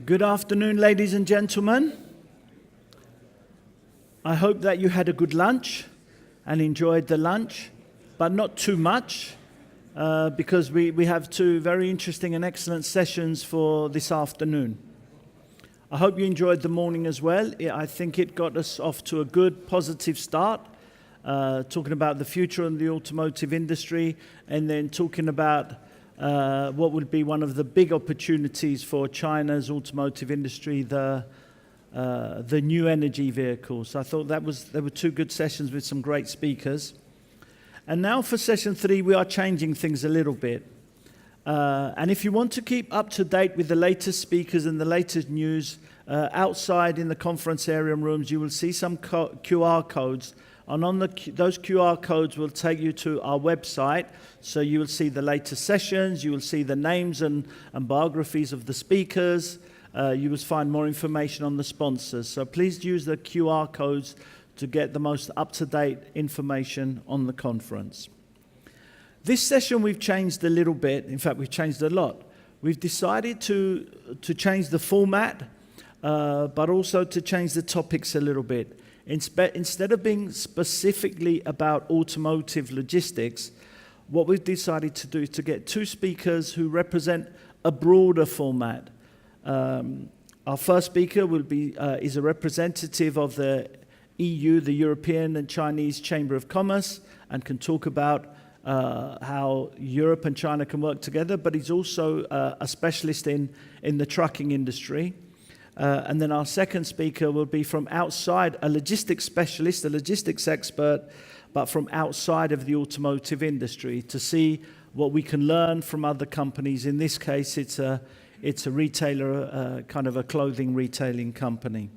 Good afternoon, ladies and gentlemen. I hope that you had a good lunch and enjoyed the lunch, but not too much, because we have two very interesting and excellent sessions for this afternoon. I hope you enjoyed the morning as well. I think it got us off to a good, positive start, talking about the future of the automotive industry, and then talking about what would be one of the big opportunities for China's automotive industry, the new energy vehicles. I thought there were two good sessions with some great speakers. And now for session 3, we are changing things a little bit. And if you want to keep up to date with the latest speakers and the latest news, outside in the conference area rooms, you will see some QR codes. And on those QR codes will take you to our website. So you will see the latest sessions, you will see the names and biographies of the speakers. You will find more information on the sponsors. So please use the QR codes to get the most up-to-date information on the conference. This session we've changed a little bit. In fact, we've changed a lot. We've decided to change the format, but also to change the topics a little bit. Instead of being specifically about automotive logistics, what we've decided to do is to get two speakers who represent a broader format. Our first speaker is a representative of the EU, the European and Chinese Chamber of Commerce, and can talk about how Europe and China can work together, but he's also a specialist in the trucking industry. And then our second speaker will be from outside, a logistics specialist, a logistics expert, but from outside of the automotive industry to see what we can learn from other companies. In this case, it's a retailer, kind of a clothing retailing company.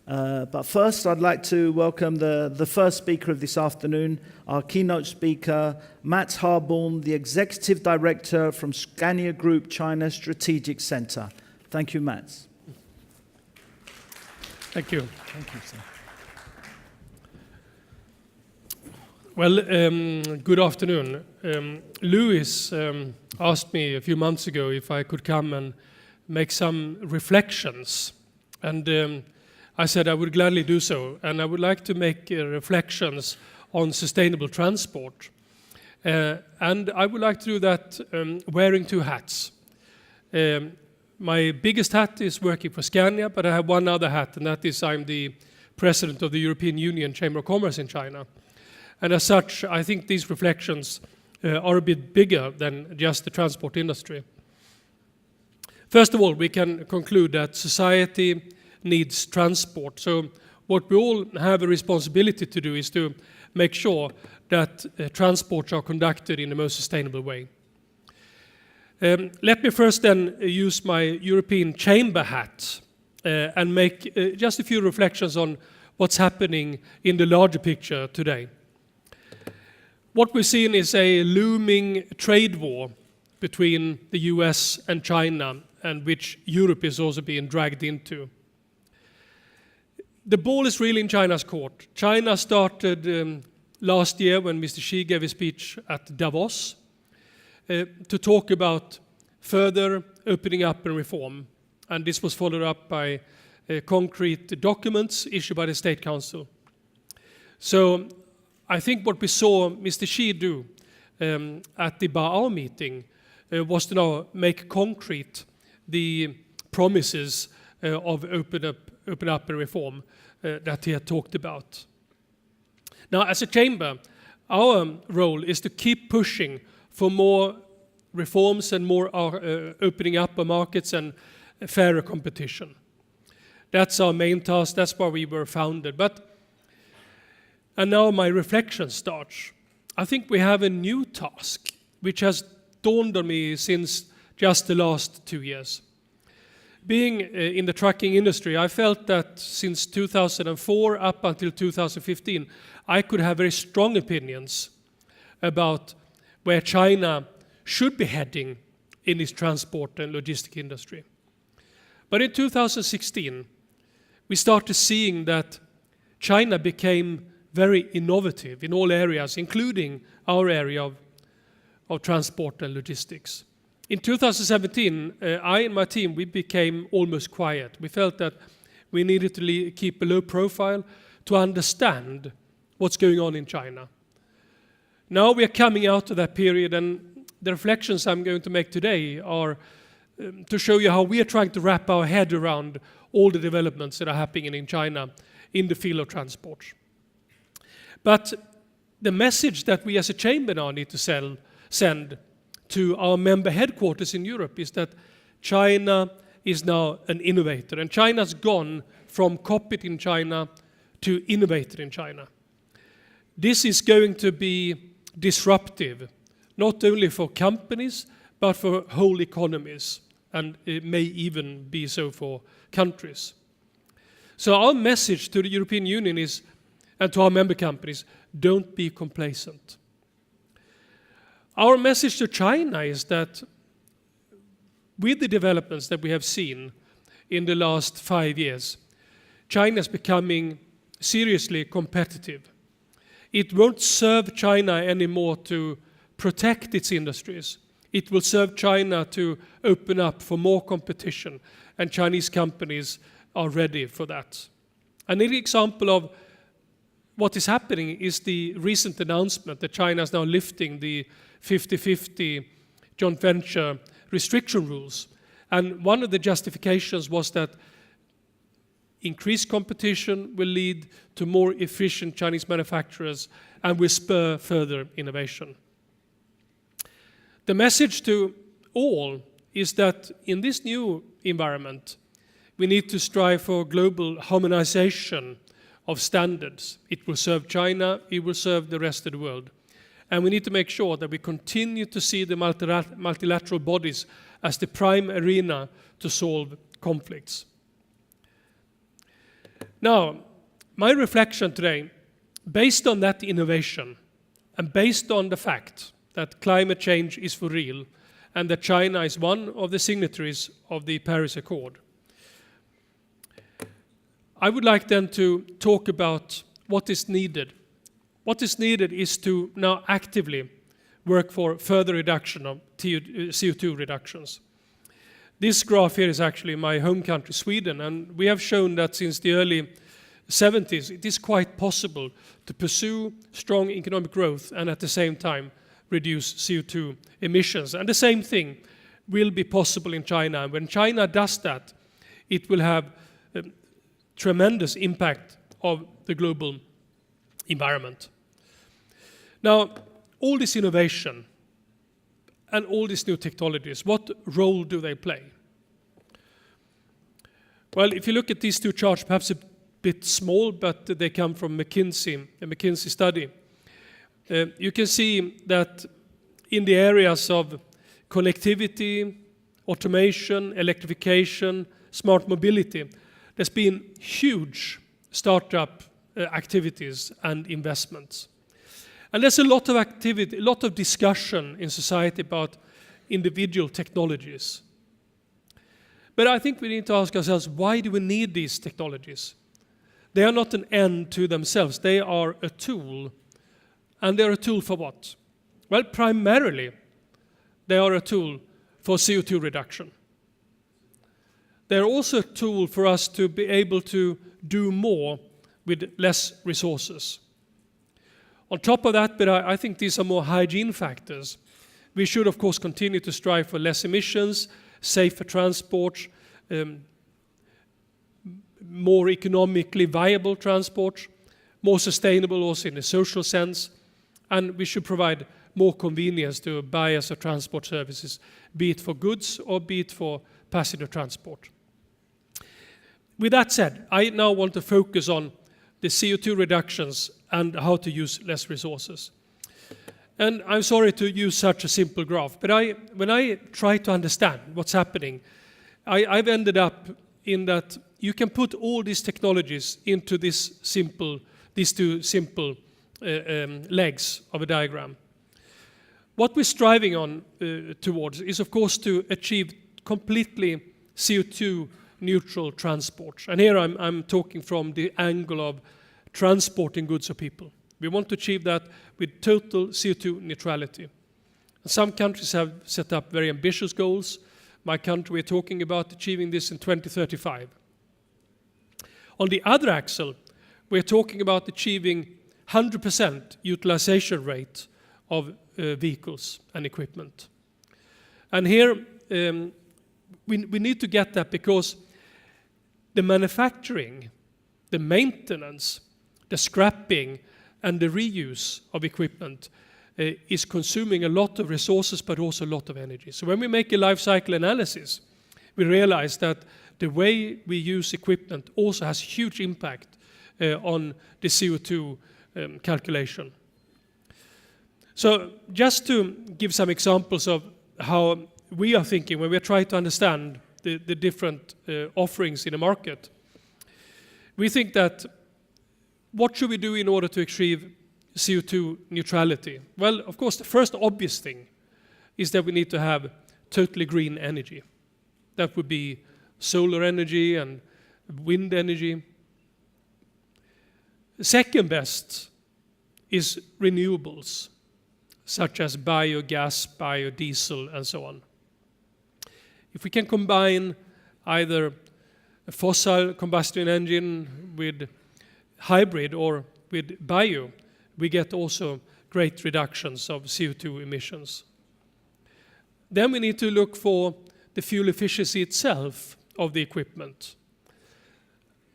But first, I'd like to welcome the first speaker of this afternoon, our keynote speaker, Mats Harborn, the Executive Director from Scania Group China Strategic Center. Thank you, Mats. Thank you. Thank you, sir. Well, good afternoon. Louis asked me a few months ago if I could come and make some reflections. And I said I would gladly do so. And I would like to make reflections on sustainable transport. And I would like to do that wearing two hats. My biggest hat is working for Scania, but I have one other hat, and that is I'm the president of the European Union Chamber of Commerce in China. And as such, I think these reflections are a bit bigger than just the transport industry. First of all, we can conclude that society needs transport. So what we all have a responsibility to do is to make sure that transports are conducted in the most sustainable way. Let me first then use my European Chamber hat and make just a few reflections on what's happening in the larger picture today. What we're seeing is a looming trade war between the US and China, and which Europe is also being dragged into. The ball is really in China's court. China started last year when Mr. Xi gave a speech at Davos to talk about further opening up and reform. And this was followed up by concrete documents issued by the State Council. So I think what we saw Mr. Xi do at the Baao meeting was to now make concrete the promises of open up and reform that he had talked about. Now, as a chamber, our role is to keep pushing for more reforms and more opening up of markets and fairer competition. That's our main task. That's why we were founded. And now my reflection starts. I think we have a new task, which has dawned on me since just the last 2 years. Being in the trucking industry, I felt that since 2004 up until 2015, I could have very strong opinions about where China should be heading in its transport and logistic industry. But in 2016, we started seeing that China became very innovative in all areas, including our area of transport and logistics. In 2017, I and my team, we became almost quiet. We felt that we needed to keep a low profile to understand what's going on in China. Now we are coming out of that period, and the reflections I'm going to make today are to show you how we are trying to wrap our head around all the developments that are happening in China in the field of transport. But the message that we as a chamber now need to send to our member headquarters in Europe is that China is now an innovator, and China's gone from copied in China to innovator in China. This is going to be disruptive, not only for companies, but for whole economies, and it may even be so for countries. So our message to the European Union is, and to our member companies, don't be complacent. Our message to China is that with the developments that we have seen in the last 5 years, China is becoming seriously competitive. It won't serve China anymore to protect its industries. It will serve China to open up for more competition, and Chinese companies are ready for that. An example of what is happening is the recent announcement that China is now lifting the 50-50 joint venture restriction rules. And one of the justifications was that increased competition will lead to more efficient Chinese manufacturers and will spur further innovation. The message to all is that in this new environment, we need to strive for global harmonization of standards. It will serve China, it will serve the rest of the world. And we need to make sure that we continue to see the multilateral bodies as the prime arena to solve conflicts. Now, my reflection today, based on that innovation and based on the fact that climate change is for real and that China is one of the signatories of the Paris Accord, I would like then to talk about what is needed. What is needed is to now actively work for further reduction of CO2 reductions. This graph here is actually my home country, Sweden, and we have shown that since the early 70s, it is quite possible to pursue strong economic growth and at the same time reduce CO2 emissions. And the same thing will be possible in China. And when China does that, it will have a tremendous impact of the global environment. Now, all this innovation and all these new technologies, what role do they play? Well, if you look at these two charts, perhaps a bit small, but they come from McKinsey, a McKinsey study. You can see that in the areas of connectivity, automation, electrification, smart mobility, there's been huge startup activities and investments. And there's a lot of activity, a lot of discussion in society about individual technologies. But I think we need to ask ourselves, why do we need these technologies? They are not an end to themselves. They are a tool. And they're a tool for what? Well, primarily, they are a tool for CO2 reduction. They're also a tool for us to be able to do more with less resources. On top of that, but I think these are more hygiene factors. We should, of course, continue to strive for less emissions, safer transport, more economically viable transport, more sustainable also in a social sense, and we should provide more convenience to buyers of transport services, be it for goods or be it for passenger transport. With that said, I now want to focus on the CO2 reductions and how to use less resources. And I'm sorry to use such a simple graph, but when I try to understand what's happening, I've ended up in that you can put all these technologies into these two simple legs of a diagram. What we're striving on towards is, of course, to achieve completely CO2 neutral transport. And here I'm talking from the angle of transporting goods or people. We want to achieve that with total CO2 neutrality. Some countries have set up very ambitious goals. My country, we're talking about achieving this in 2035. On the other axle, we're talking about achieving 100% utilization rate of vehicles and equipment. And here, we need to get that because the manufacturing, the maintenance, the scrapping, and the reuse of equipment is consuming a lot of resources, but also a lot of energy. So when we make a life cycle analysis, we realize that the way we use equipment also has huge impact on the CO2 calculation. So just to give some examples of how we are thinking when we try to understand the different offerings in the market, we think that what should we do in order to achieve CO2 neutrality? Well, of course, the first obvious thing is that we need to have totally green energy. That would be solar energy and wind energy. Second best is renewables, such as biogas, biodiesel, and so on. If we can combine either a fossil combustion engine with hybrid or with bio, we get also great reductions of CO2 emissions. Then we need to look for the fuel efficiency itself of the equipment.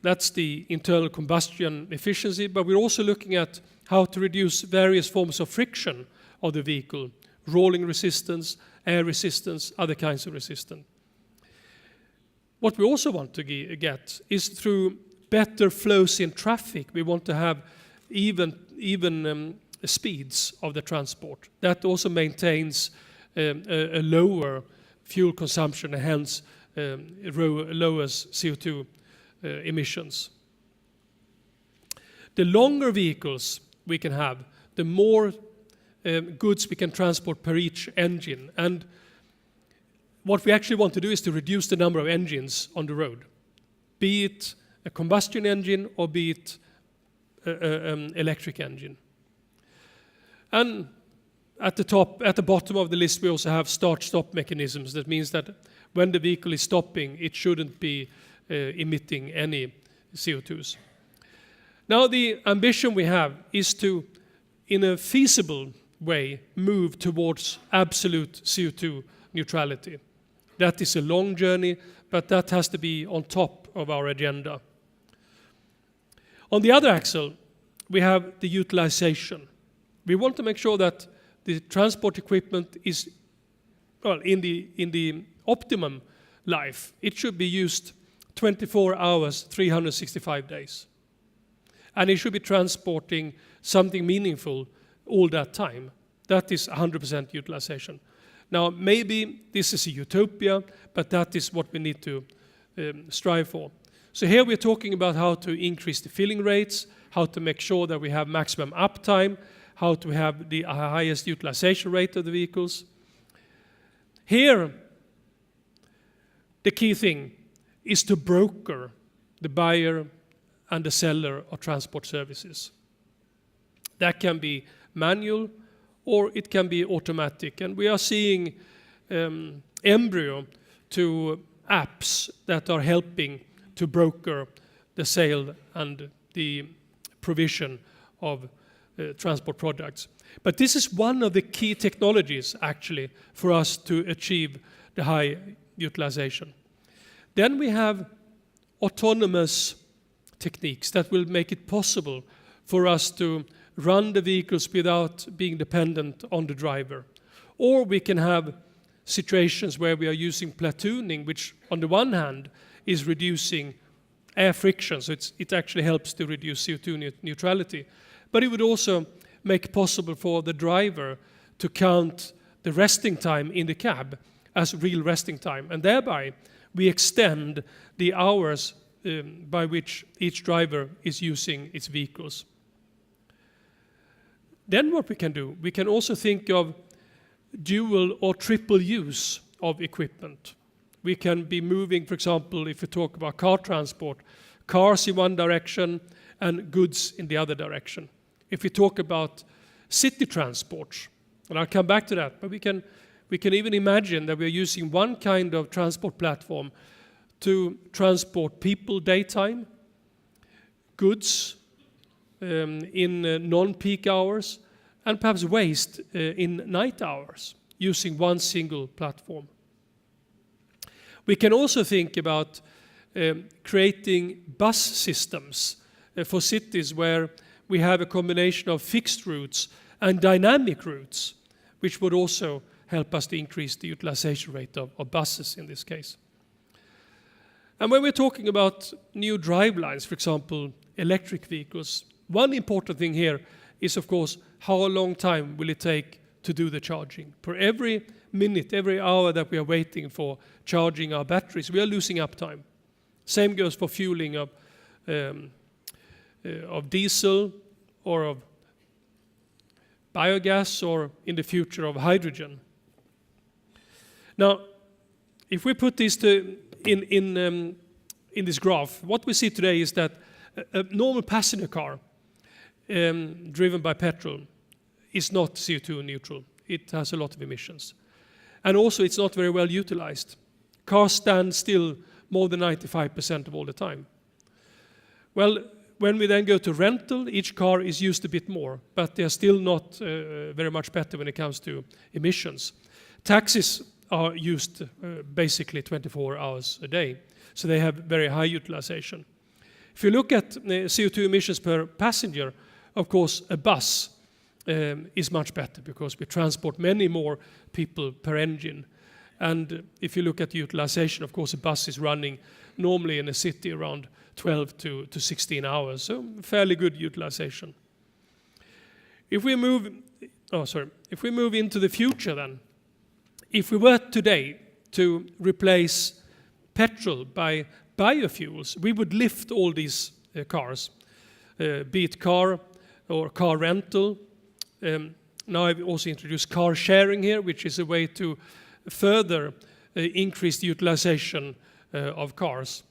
That's the internal combustion efficiency, but we're also looking at how to reduce various forms of friction of the vehicle, rolling resistance, air resistance, other kinds of resistance. What we also want to get is through better flows in traffic. We want to have even speeds of the transport. That also maintains a lower fuel consumption and hence lowers CO2 emissions. The longer vehicles we can have, the more goods we can transport per each engine. And what we actually want to do is to reduce the number of engines on the road, be it a combustion engine or be it an electric engine. And at the bottom of the list, we also have start-stop mechanisms. That means that when the vehicle is stopping, it shouldn't be emitting any CO2s. Now, the ambition we have is to, in a feasible way, move towards absolute CO2 neutrality. That is a long journey, but that has to be on top of our agenda. On the other axle, we have the utilization. We want to make sure that the transport equipment is, well, in the optimum life, it should be used 24 hours, 365 days. And it should be transporting something meaningful all that time. That is 100% utilization. Now, maybe this is a utopia, but that is what we need to strive for. So here we're talking about how to increase the filling rates, how to make sure that we have maximum uptime, how to have the highest utilization rate of the vehicles. Here, the key thing is to broker the buyer and the seller of transport services. That can be manual or it can be automatic. And we are seeing embryo to apps that are helping to broker the sale and the provision of transport products. But this is one of the key technologies, actually, for us to achieve the high utilization. Then we have autonomous techniques that will make it possible for us to run the vehicles without being dependent on the driver. Or we can have situations where we are using platooning, which on the one hand is reducing air friction, so it actually helps to reduce CO2 neutrality. But it would also make it possible for the driver to count the resting time in the cab as real resting time. And thereby, we extend the hours by which each driver is using its vehicles. Then what we can do, we can also think of dual or triple use of equipment. We can be moving, for example, if we talk about car transport, cars in one direction and goods in the other direction. If we talk about city transport, And I'll come back to that. But we can even imagine that we are using one kind of transport platform to transport people daytime, goods in non-peak hours, and perhaps waste in night hours, using one single platform. We can also think about creating bus systems for cities where we have a combination of fixed routes and dynamic routes, which would also help us to increase the utilization rate of buses in this case. And when we're talking about new drivelines, for example, electric vehicles, one important thing here is, of course, how long time will it take to do the charging? For every minute, every hour that we are waiting for charging our batteries, we are losing uptime. Same goes for fueling of diesel or of biogas, or in the future of hydrogen. Now, if we put this in this graph, what we see today is that a normal passenger car driven by petrol is not CO2 neutral. It has a lot of emissions. And also it's not very well utilized. Cars stand still more than 95% of all the time. Well, when we then go to rental, each car is used a bit more, but they are still not very much better when it comes to emissions. Taxis are used basically 24 hours a day, so they have very high utilization. If you look at CO2 emissions per passenger, of course, a bus is much better because we transport many more people per engine. And if you look at the utilization, of course, a bus is running normally in a city around 12 to 16 hours, so fairly good utilization. If we move into the future then, if we were today to replace petrol by biofuels, we would lift all these cars, be it car or car rental. Now I've also introduced car sharing here, which is a way to further increase the utilization of cars.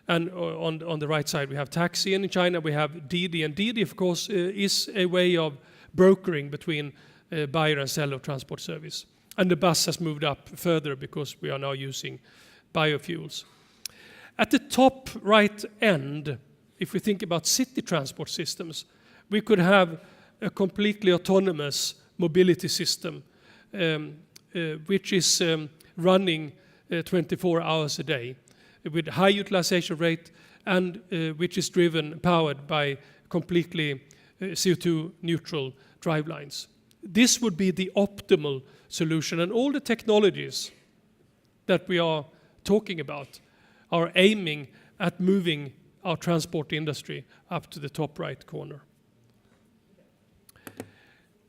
And on the right side we have taxi, and in China we have Didi. And Didi, of course, is a way of brokering between buyer and seller of transport service. And the bus has moved up further because we are now using biofuels. At the top right end, if we think about city transport systems, we could have a completely autonomous mobility system which is running 24 hours a day with high utilization rate and which is powered by completely CO2 neutral drivelines. This would be the optimal solution, and all the technologies that we are talking about are aiming at moving our transport industry up to the top right corner.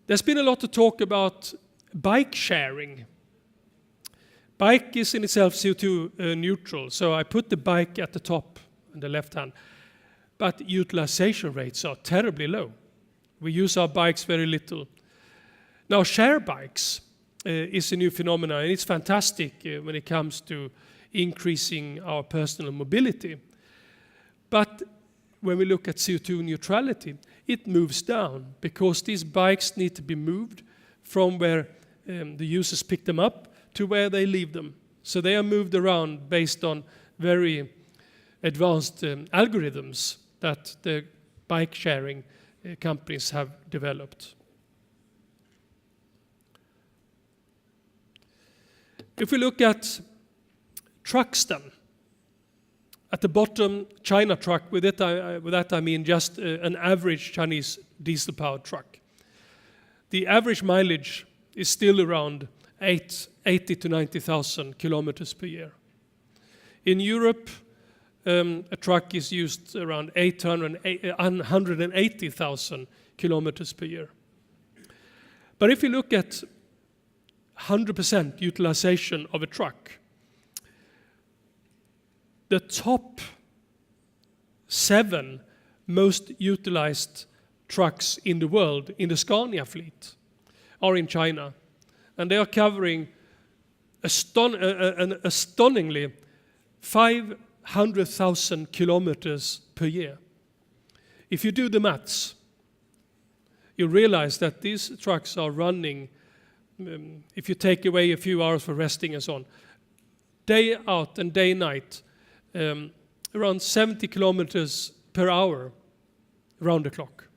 There's been a lot of talk about bike sharing. Bike is in itself CO2 neutral, so I put the bike at the top on the left hand. But utilization rates are terribly low. We use our bikes very little. Now, share bikes is a new phenomenon, and it's fantastic when it comes to increasing our personal mobility. But when we look at CO2 neutrality, it moves down because these bikes need to be moved from where the users pick them up to where they leave them. So they are moved around based on very advanced algorithms that the bike sharing companies have developed. If we look at trucks then, at the bottom, China truck, with that I mean just an average Chinese diesel-powered truck. The average mileage is still around 80 to 90,000 kilometers per year. In Europe, a truck is used around 180,000 kilometers per year. But if you look at 100% utilization of a truck, the top 7 most utilized trucks in the world in the Scania fleet are in China. And they are covering an astonishingly 500,000 kilometers per year. If you do the maths, you realize that these trucks are running if you take away a few hours for resting and so on, day out and day night, around 70 kilometers per hour round the clock.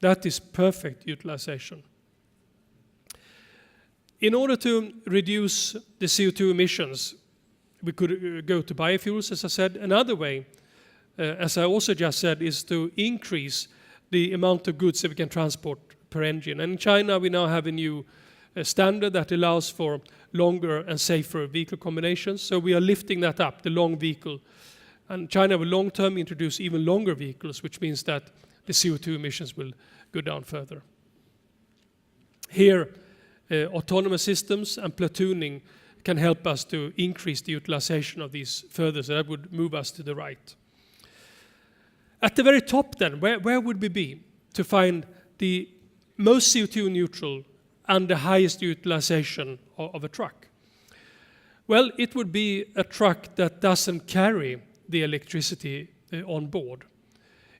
That is perfect utilization. In order to reduce the CO2 emissions, we could go to biofuels, as I said. Another way, as I also just said, is to increase the amount of goods that we can transport per engine. And in China, we now have a new standard that allows for longer and safer vehicle combinations. So we are lifting that up, the long vehicle. And China will long term introduce even longer vehicles, which means that the CO2 emissions will go down further. Here, autonomous systems and platooning can help us to increase the utilization of these further, so that would move us to the right. At the very top then, where would we be to find the most CO2 neutral and the highest utilization of a truck? Well, it would be a truck that doesn't carry the electricity on board.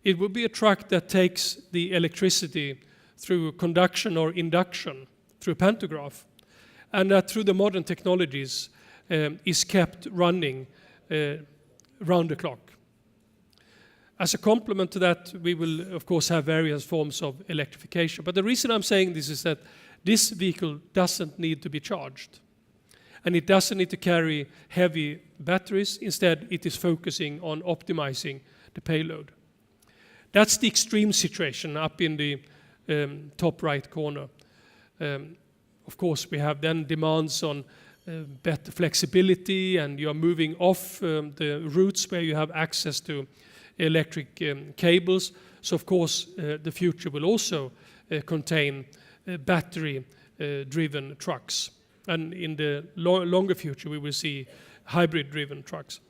It would be a truck that takes the electricity through conduction or induction, through pantograph, and that through the modern technologies is kept running round the clock. As a complement to that, we will of course have various forms of electrification. But the reason I'm saying this is that this vehicle doesn't need to be charged. And it doesn't need to carry heavy batteries. Instead, it is focusing on optimizing the payload. That's the extreme situation up in the top right corner. Of course, we have then demands on better flexibility, and you are moving off the routes where you have access to electric cables. So, of course, the future will also contain battery-driven trucks. And in the longer future, we will see hybrid-driven trucks.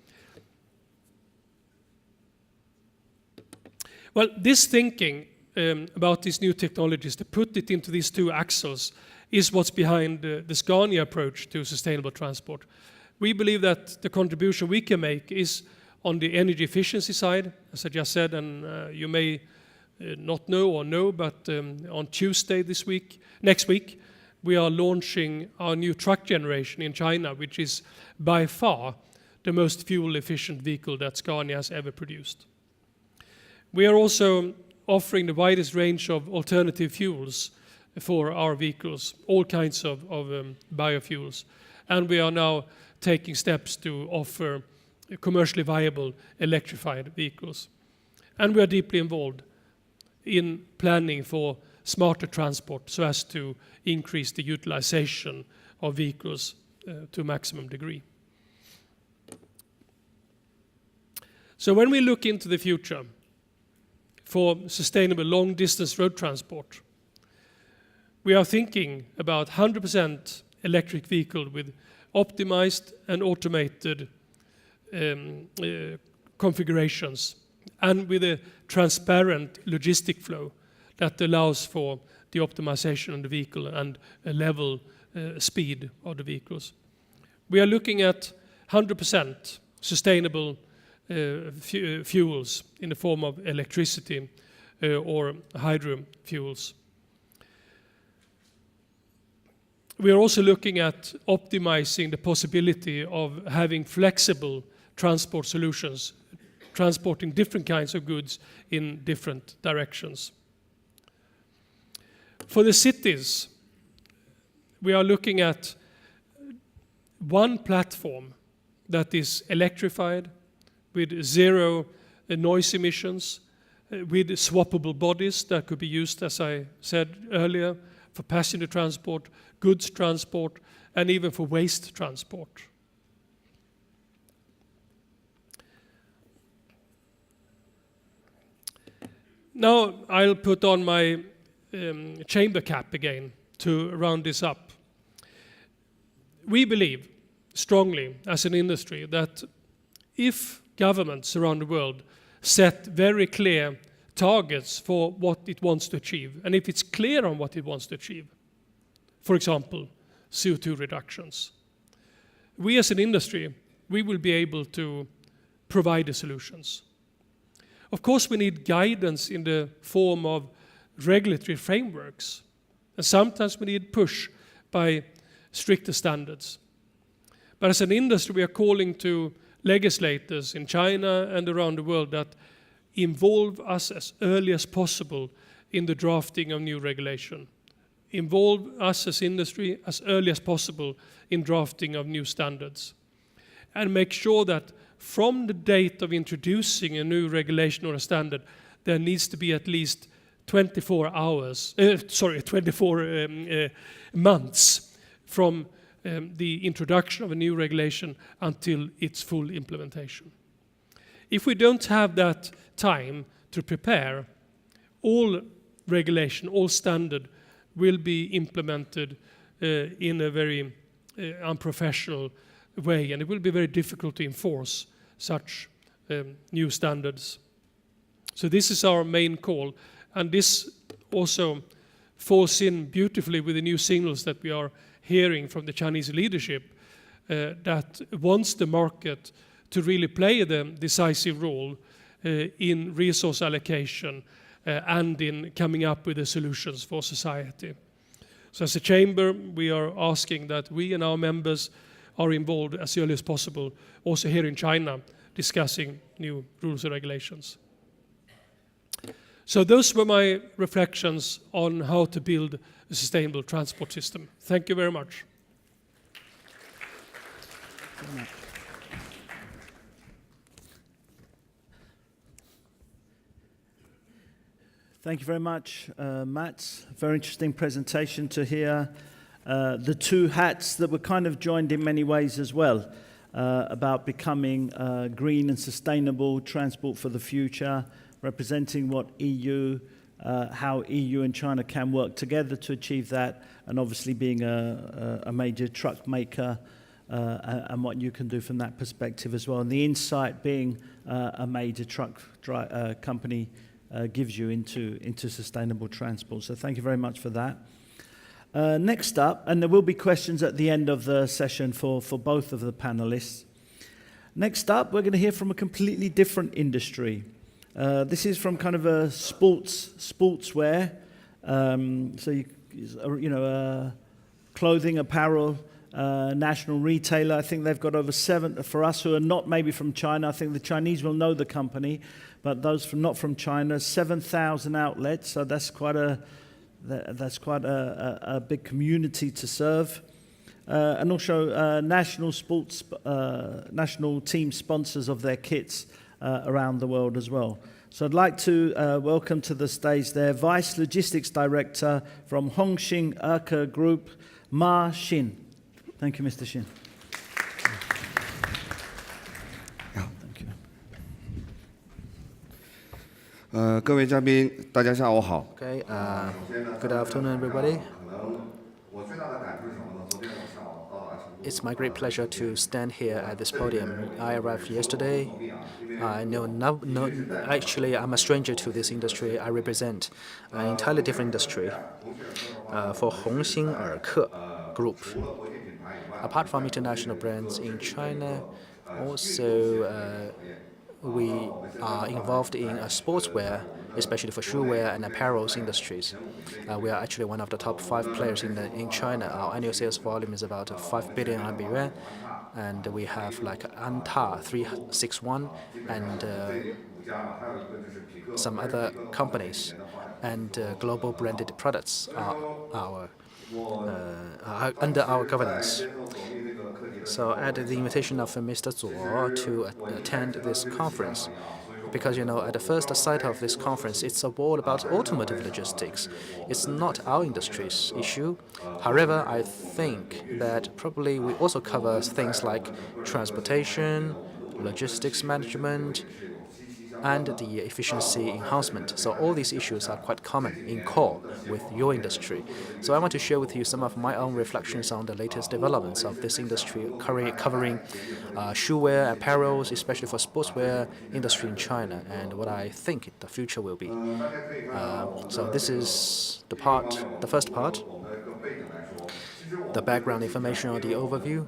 Well, this thinking about these new technologies, to put it into these two axles, is what's behind the Scania approach to sustainable transport. We believe that the contribution we can make is on the energy efficiency side, as I just said, and you may not know or know, but on Tuesday next week, we are launching our new truck generation in China, which is by far the most fuel-efficient vehicle that Scania has ever produced. We are also offering the widest range of alternative fuels for our vehicles, all kinds of biofuels. And we are now taking steps to offer commercially viable electrified vehicles. And we are deeply involved in planning for smarter transport so as to increase the utilization of vehicles to a maximum degree. So when we look into the future for sustainable long-distance road transport, we are thinking about 100% electric vehicle with optimized and automated configurations, and with a transparent logistic flow that allows for the optimization of the vehicle and a level speed of the vehicles. We are looking at 100% sustainable fuels in the form of electricity or hydro fuels. We are also looking at optimizing the possibility of having flexible transport solutions, transporting different kinds of goods in different directions. For the cities, we are looking at one platform that is electrified, with zero noise emissions, with swappable bodies that could be used, as I said earlier, for passenger transport, goods transport, and even for waste transport. Now I'll put on my chamber cap again to round this up. We believe strongly as an industry that if governments around the world set very clear targets for what it wants to achieve, and if it's clear on what it wants to achieve, for example, CO2 reductions, we as an industry, we will be able to provide the solutions. Of course, we need guidance in the form of regulatory frameworks, and sometimes we need push by stricter standards. But as an industry, we are calling to legislators in China and around the world that involve us as early as possible in the drafting of new regulation. Involve us as industry as early as possible in drafting of new standards. And make sure that from the date of introducing a new regulation or a standard, there needs to be at least 24 months from the introduction of a new regulation until its full implementation. If we don't have that time to prepare, all regulation, all standard will be implemented in a very unprofessional way, and it will be very difficult to enforce such new standards. So this is our main call, and this also falls in beautifully with the new signals that we are hearing from the Chinese leadership that wants the market to really play the decisive role in resource allocation and in coming up with the solutions for society. So as a chamber, we are asking that we and our members are involved as early as possible, also here in China, discussing new rules and regulations. So those were my reflections on how to build a sustainable transport system. Thank you very much. Thank you very much, Mats. Very interesting presentation to hear the two hats that were kind of joined in many ways as well, about becoming green and sustainable transport for the future, representing what how EU and China can work together to achieve that, and obviously being a major truck maker and what you can do from that perspective as well. And the insight being a major truck company gives you into sustainable transport. So thank you very much for that. Next up, and there will be questions at the end of the session for both of the panelists. Next up, we're going to hear from a completely different industry. This is from kind of a sportswear, clothing, apparel, national retailer. I think they've got over 7, for us who are not maybe from China, I think the Chinese will know the company, but those not from China, 7,000 outlets, so that's quite a big community to serve. And also national team sponsors of their kits around the world as well. So I'd like to welcome to the stage their Vice Logistics Director from Hongxing Erke Group, Ma Xin. Thank you, Mr. Xin. Thank you. 各位嘉宾，大家下午好。 Okay, good afternoon, everybody. It's my great pleasure to stand here at this podium. I arrived yesterday. Actually, I'm a stranger to this industry. I represent an entirely different industry for Hongxing Erke Group. Apart from international brands in China, also we are involved in sportswear, especially for shoewear and apparel industries. We are actually one of the top 5 players in China. Our annual sales volume is about 5 billion yuan, and we have like ANTA 361 and some other companies, and global branded products are under our governance. So at the invitation of Mr. Zuo to attend this conference, because, at the first sight of this conference, it's all about automotive logistics. It's not our industry's issue. However, I think that probably we also cover things like transportation, logistics management, and the efficiency enhancement. So all these issues are quite common in core with your industry. So I want to share with you some of my own reflections on the latest developments of this industry, covering shoewear, apparels, especially for sportswear industry in China, and what I think the future will be. So this is the first part, the background information or the overview.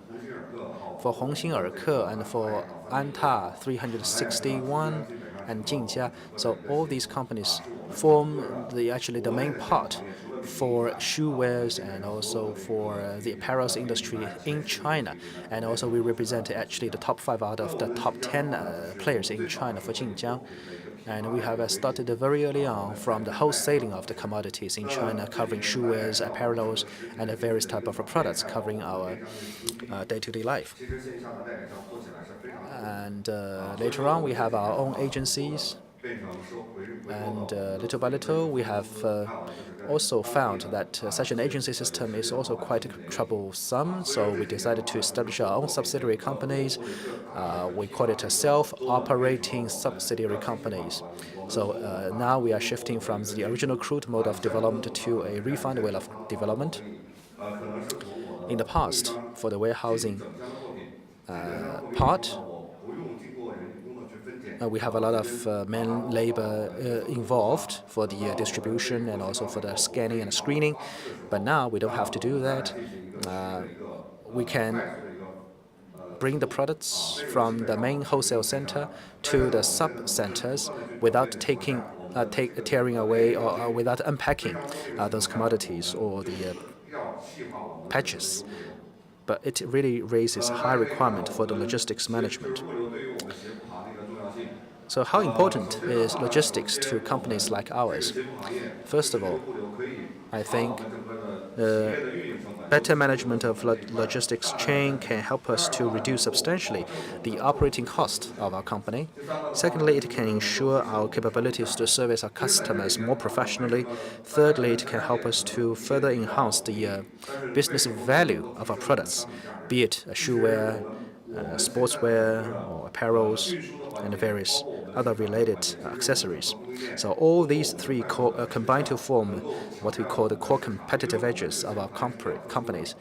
For Hongxing Erke and for ANTA 361 and Jingjia, so all these companies form the main part for shoe wares and also for the apparel industry in China. And also we represent actually the top 5 out of the top 10 players in China for Xinjiang. And we have started very early on from the wholesaling of the commodities in China, covering shoe wares, apparels, and various type of products covering our day-to-day life. And later on, we have our own agencies. And little by little, we have also found that such an agency system is also quite troublesome. So we decided to establish our own subsidiary companies. We call it a self-operating subsidiary companies. So now we are shifting from the original crude mode of development to a refined way of development. In the past, for the warehousing part, we have a lot of man labor involved for the distribution and also for the scanning and screening. But now we don't have to do that. We can bring the products from the main wholesale center to the sub-centers without tearing away or without unpacking those commodities or the patches. But it really raises high requirement for the logistics management. So how important is logistics to companies like ours? First of all, I think better management of logistics chain can help us to reduce substantially the operating cost of our company. Secondly, it can ensure our capabilities to service our customers more professionally. Thirdly, it can help us to further enhance the business value of our products, be it shoewear, sportswear, or apparels, and various other related accessories. So all these three combine to form what we call the core competitive edges of our companies.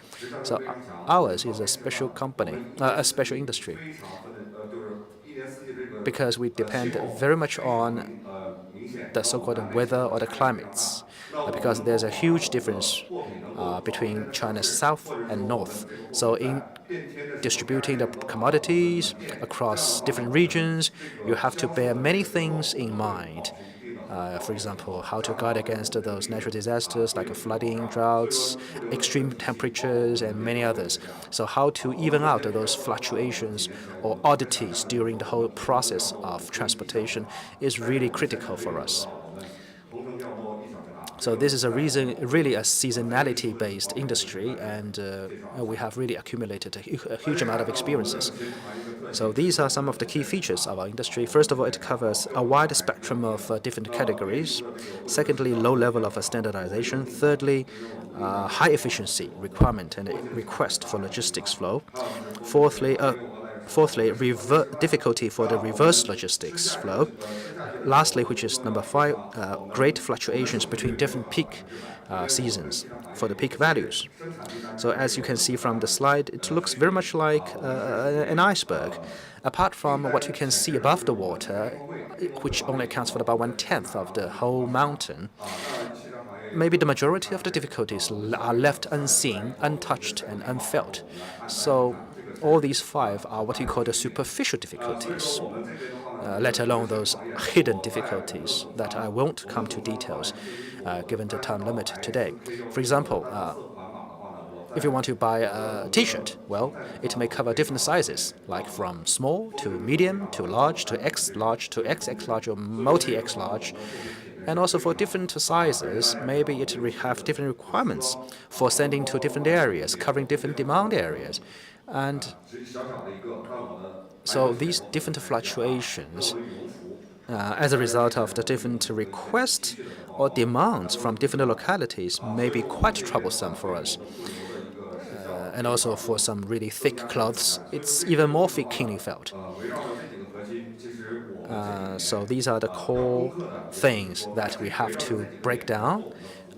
So ours is a special company, a special industry, because we depend very much on the so-called weather or the climates, because there's a huge difference between China's south and north. So in distributing the commodities across different regions, you have to bear many things in mind. For example, how to guard against those natural disasters like flooding, droughts, extreme temperatures, and many others. So how to even out those fluctuations or oddities during the whole process of transportation is really critical for us. So this is really a seasonality-based industry, and we have really accumulated a huge amount of experiences. So these are some of the key features of our industry. First of all, it covers a wide spectrum of different categories. Secondly, low level of standardization. Thirdly, high efficiency requirement and request for logistics flow. Fourthly, difficulty for the reverse logistics flow. Lastly, which is number 5, great fluctuations between different peak seasons for the peak values. So as you can see from the slide, it looks very much like an iceberg. Apart from what you can see above the water, which only accounts for about 1/10 of the whole mountain, maybe the majority of the difficulties are left unseen, untouched, and unfelt. So all these 5 are what you call the superficial difficulties, let alone those hidden difficulties that I won't come to details given the time limit today. For example, if you want to buy a T-shirt, well, it may cover different sizes, like from small to medium to large to X large to XX large or multi-X large. And also for different sizes, maybe it will have different requirements for sending to different areas, covering different demand areas. And so these different fluctuations, as a result of the different requests or demands from different localities, may be quite troublesome for us. And also for some really thick clothes, it's even more keenly felt. So these are the core things that we have to break down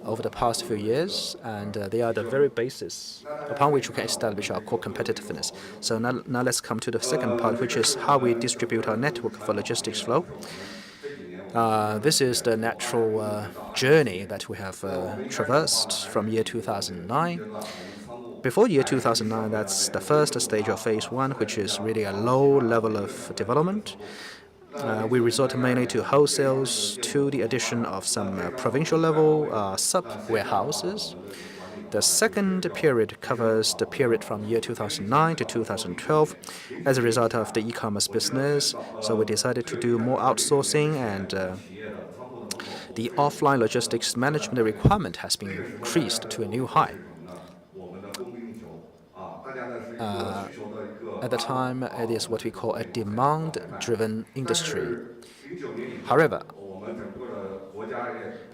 over the past few years, and they are the very basis upon which we can establish our core competitiveness. So now let's come to the second part, which is how we distribute our network for logistics flow. This is the natural journey that we have traversed from year 2009. Before year 2009, that's the first stage of phase 1, which is really a low level of development. We resort mainly to wholesales, to the addition of some provincial level sub-warehouses. The second period covers the period from year 2009 to 2012 as a result of the e-commerce business. So we decided to do more outsourcing, and the offline logistics management requirement has been increased to a new high. At the time, it is what we call a demand-driven industry. However,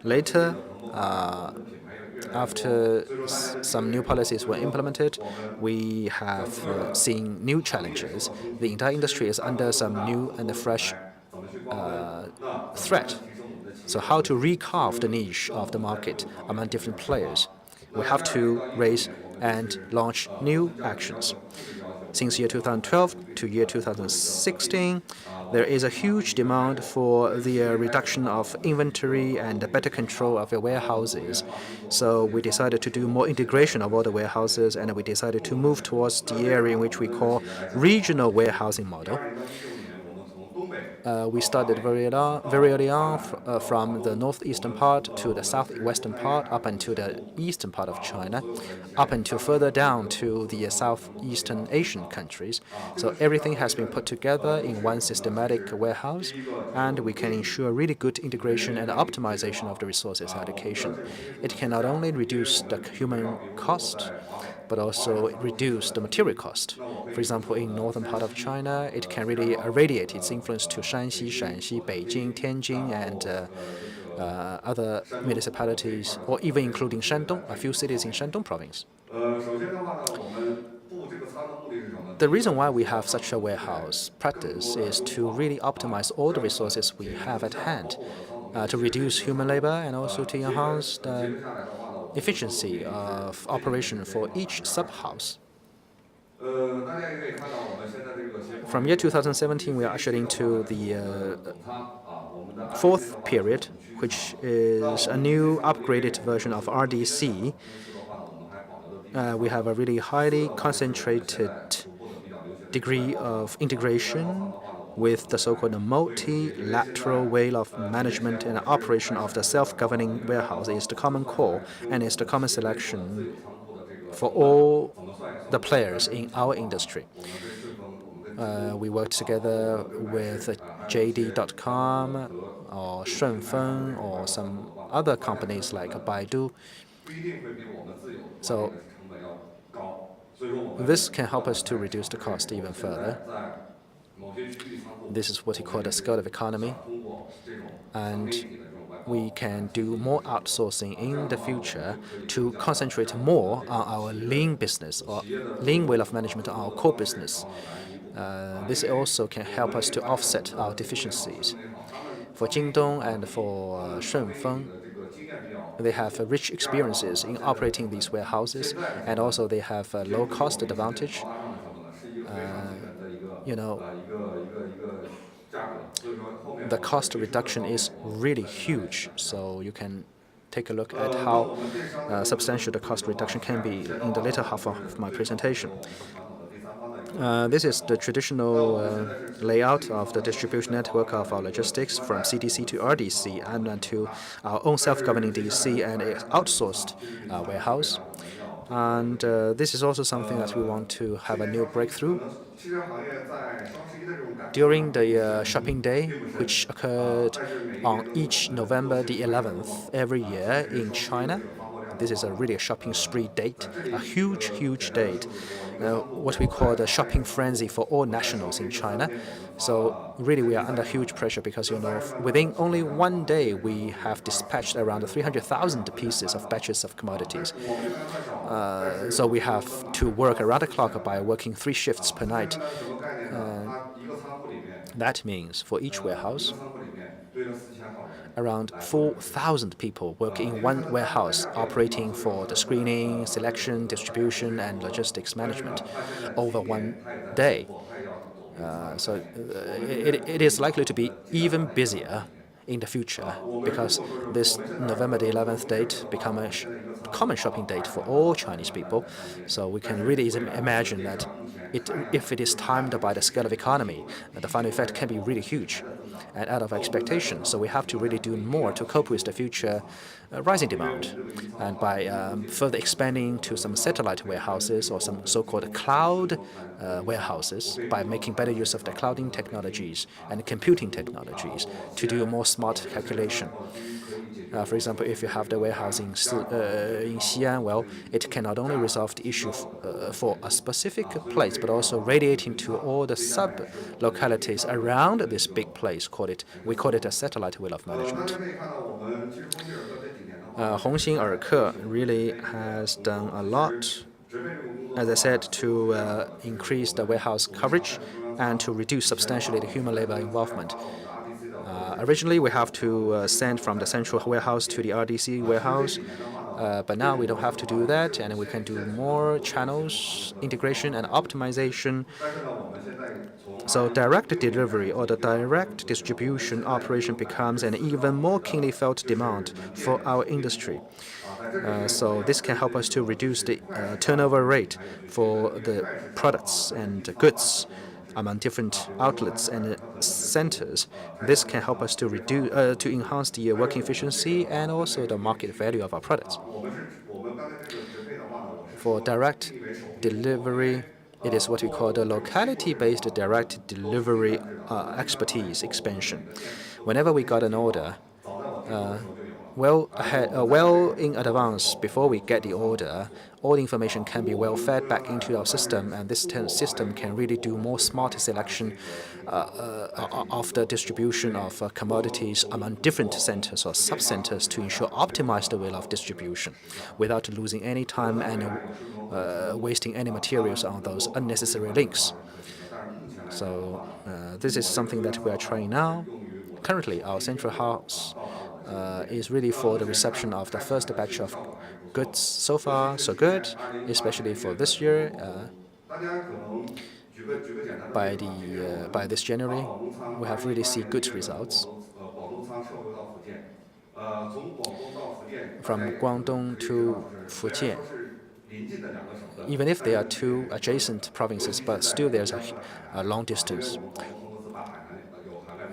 later, after some new policies were implemented, we have seen new challenges. The entire industry is under some new and fresh threat. So how to recarve the niche of the market among different players? We have to raise and launch new actions. Since year 2012 to year 2016, there is a huge demand for the reduction of inventory and better control of the warehouses. So we decided to do more integration of all the warehouses, and we decided to move towards the area in which we call regional warehousing model. We started very early on from the northeastern part to the southwestern part, up until the eastern part of China, up until further down to the southeastern Asian countries. So everything has been put together in one systematic warehouse, and we can ensure really good integration and optimization of the resources allocation. It can not only reduce the human cost, but also reduce the material cost. For example, in northern part of China, it can really radiate its influence to Shanxi, Shanxi, Beijing, Tianjin, and other municipalities, or even including Shandong, a few cities in Shandong province. The reason why we have such a warehouse practice is to really optimize all the resources we have at hand, to reduce human labor and also to enhance the efficiency of operation for each sub-house. From year 2017, we are ushered into the fourth period, which is a new upgraded version of RDC. We have a really highly concentrated degree of integration with the so-called multilateral way of management and operation of the self-governing warehouse. Is the common core and is the common selection for all the players in our industry. We worked together with JD.com or Shunfeng or some other companies like Baidu. So this can help us to reduce the cost even further. This is what we call the scale of economy, and we can do more outsourcing in the future to concentrate more on our lean business or lean way of management on our core business. This also can help us to offset our deficiencies. For Jingdong and for Shunfeng, they have rich experiences in operating these warehouses, and also they have a low cost advantage. The cost reduction is really huge, so you can take a look at how substantial the cost reduction can be in the later half of my presentation. This is the traditional layout of the distribution network of our logistics from CDC to RDC and to our own self-governing DC and outsourced warehouse. And this is also something that we want to have a new breakthrough. During the shopping day, which occurred on each November the 11th every year in China, this is really a shopping spree date, a huge, huge date, what we call the shopping frenzy for all nationals in China. So really we are under huge pressure because, within only one day we have dispatched around 300,000 pieces of batches of commodities. So we have to work around the clock by working 3 shifts per night. That means for each warehouse, around 4,000 people work in one warehouse, operating for the screening, selection, distribution, and logistics management over one day. So it is likely to be even busier in the future because this November the 11th date become a common shopping date for all Chinese people. So we can really imagine that if it is timed by the scale of economy, the final effect can be really huge. and out of expectation. So we have to really do more to cope with the future rising demand. And by further expanding to some satellite warehouses or some so-called cloud warehouses, by making better use of the clouding technologies and computing technologies to do more smart calculation. For example, if you have the warehouse in Xi'an, well, it can not only resolve the issue for a specific place, but also radiating to all the sub-localities around this big place. We call it a satellite wheel of management. Hongxing Erke really has done a lot, as I said, to increase the warehouse coverage and to reduce substantially the human labor involvement. Originally, we have to send from the central warehouse to the RDC warehouse, but now we don't have to do that, and we can do more channels, integration, and optimization. So direct delivery or the direct distribution operation becomes an even more keenly felt demand for our industry. So this can help us to reduce the turnover rate for the products and goods among different outlets and centers. This can help us to enhance the working efficiency and also the market value of our products. For direct delivery, it is what we call the locality-based direct delivery expertise expansion. Whenever we got an order, well in advance, before we get the order, all the information can be well fed back into our system, and this system can really do more smart selection of the distribution of commodities among different centers or sub-centers to ensure optimize the wheel of distribution without losing any time and wasting any materials on those unnecessary links. So this is something that we are trying now. Currently, our central house is really for the reception of the first batch of goods. So far, so good, especially for this year. By this January, we have really seen good results. From Guangdong to Fujian, even if they are two adjacent provinces, but still there's a long distance.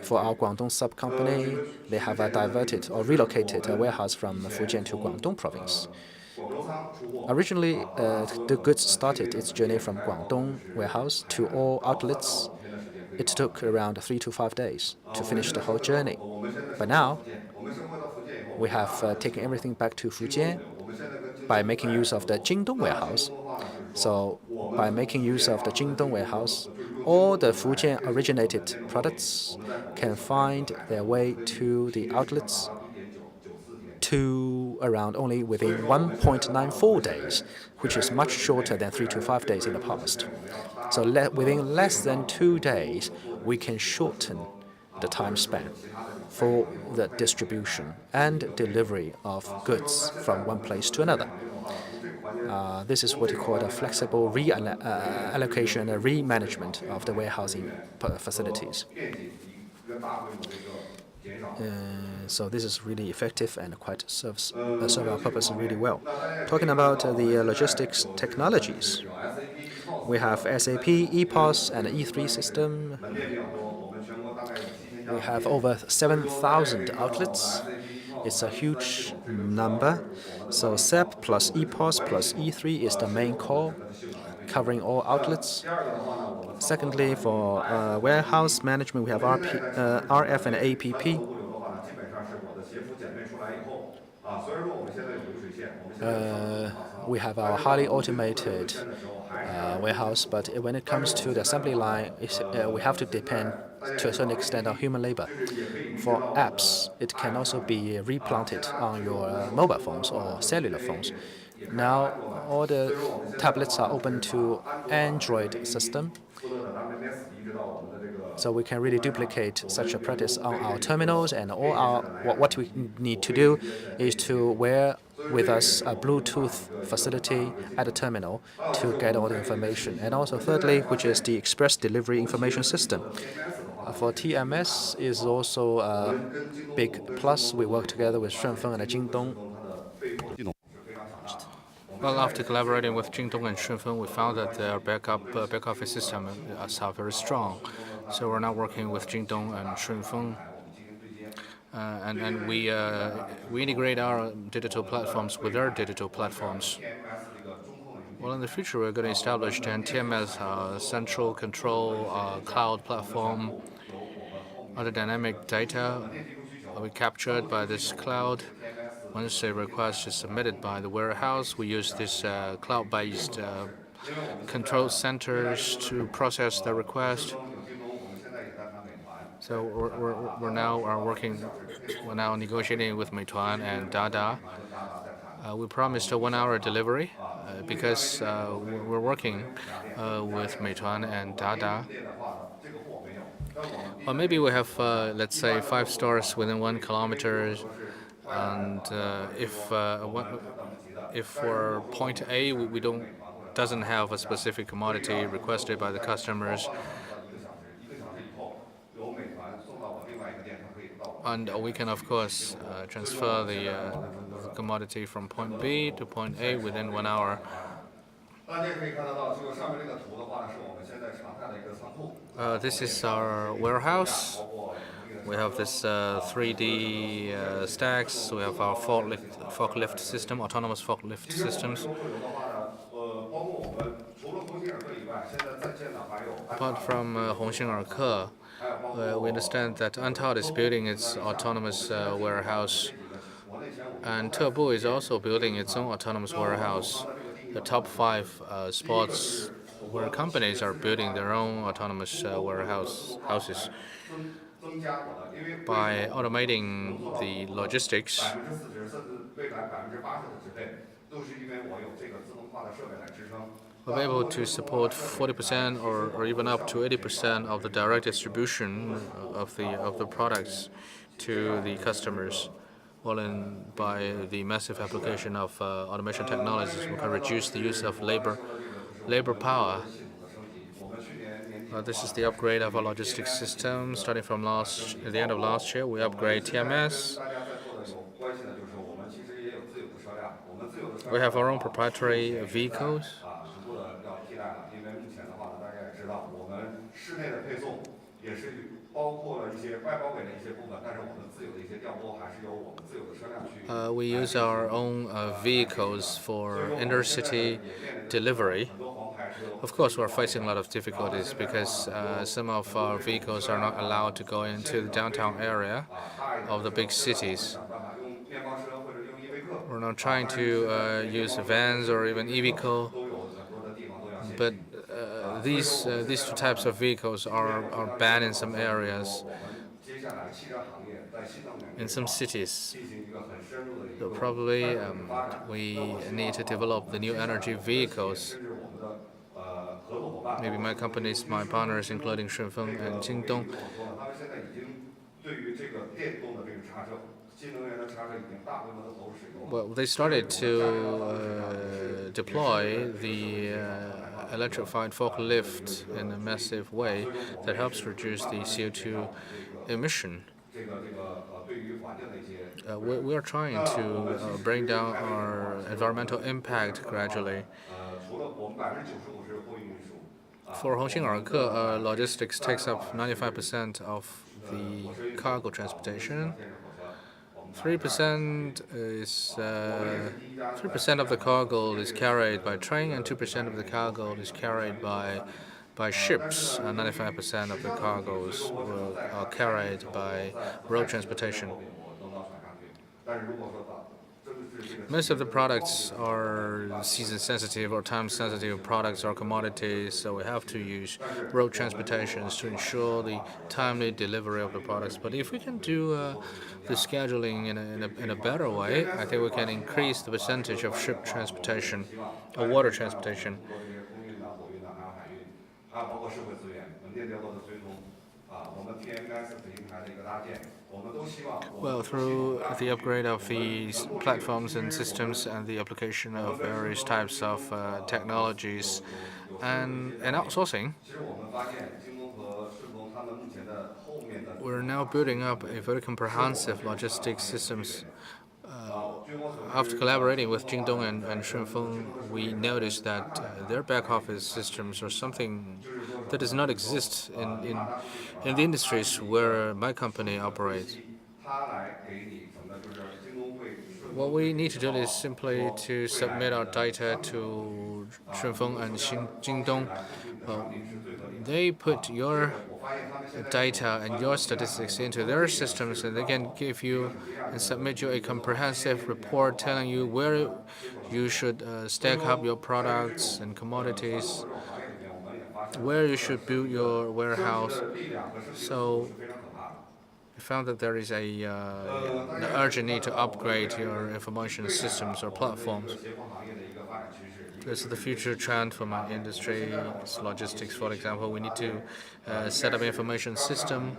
For our Guangdong sub-company, they have diverted or relocated a warehouse from Fujian to Guangdong province. Originally, the goods started its journey from Guangdong warehouse to all outlets. It took around 3 to 5 days to finish the whole journey. But now, we have taken everything back to Fujian by making use of the Jingdong warehouse. So by making use of the Jingdong warehouse, all the Fujian-originated products can find their way to the outlets to around only within 1.94 days, which is much shorter than 3 to 5 days in the past. So within less than 2 days, we can shorten the time span for the distribution and delivery of goods from one place to another. This is what we call the flexible reallocation and re-management of the warehousing facilities. So this is really effective and quite serves our purpose really well. Talking about the logistics technologies, we have SAP, EPOS, and E3 system. We have over 7,000 outlets. It's a huge number. So SAP plus EPOS plus E3 is the main core, covering all outlets. Secondly, for warehouse management, we have RF and APP. We have our highly automated warehouse, but when it comes to the assembly line, we have to depend to a certain extent on human labor. For apps, it can also be replanted on your mobile phones or cellular phones. Now, all the tablets are open to Android system, so we can really duplicate such a practice on our terminals, and what we need to do is to wear with us a Bluetooth facility at the terminal to get all the information. And also thirdly, which is the express delivery information system. For TMS is also a big plus. We work together with Shunfeng and Jingdong. Well, after collaborating with Jingdong and Shunfeng, we found that their back office system are very strong. So we're now working with Jingdong and Shunfeng, and we integrate our digital platforms with their digital platforms. Well, in the future, we're going to establish an TMS central control cloud platform. Other dynamic data will be captured by this cloud. Once a request is submitted by the warehouse, we use this cloud-based control centers to process the request. So we're now negotiating with Meituan and Dada. We promised a 1-hour delivery because we're working with Meituan and Dada. Or maybe we have, let's say, 5 stores within 1 kilometer, and if for point A we doesn't have a specific commodity requested by the customers, and we can of course transfer the commodity from point B to point A within 1 hour. This is our warehouse. We have this 3D stacks. We have our forklift system, autonomous forklift systems. Apart from Hongxing Erke, we understand that Antal is building its autonomous warehouse, and Tebu is also building its own autonomous warehouse. The top 5 spots where companies are building their own autonomous warehouses. By automating the logistics, we'll be able to support 40% or even up to 80% of the direct distribution of the products to the customers. Well, by the massive application of automation technologies, we can reduce the use of labor power. This is the upgrade of our logistics system. Starting from the end of last year, we upgrade TMS. We have our own proprietary vehicles. We use our own vehicles for intercity delivery. Of course, we're facing a lot of difficulties because some of our vehicles are not allowed to go into the downtown area of the big cities. We're not trying to use vans or even e-vehicle, but these 2 types of vehicles are banned in some areas, in some cities. So probably we need to develop the new energy vehicles. Maybe my companies, my partners, including Shunfeng and Jingdong, well, they started to deploy the electrified forklift in a massive way that helps reduce the CO2 emission. We are trying to bring down our environmental impact gradually. For Hongxing Erke, logistics takes up 95% of the cargo transportation. 3% of the cargo is carried by train, and 2% of the cargo is carried by ships. 95% of the cargoes are carried by road transportation. Most of the products are season-sensitive or time-sensitive products or commodities, so we have to use road transportations to ensure the timely delivery of the products. But if we can do the scheduling in a better way, I think we can increase the percentage of ship transportation or water transportation. Well, through the upgrade of these platforms and systems and the application of various types of technologies and outsourcing, we're now building up a very comprehensive logistics systems. After collaborating with Jingdong and Shunfeng, we noticed that their back office systems are something that does not exist in the industries where my company operates. What we need to do is simply to submit our data to Shunfeng and Jingdong. They put your data and your statistics into their systems, and they can give you and submit you a comprehensive report telling you where you should stack up your products and commodities, where you should build your warehouse. So we found that there is an urgent need to upgrade your information systems or platforms. This is the future trend for my industry. It's logistics, for example. We need to set up an information system.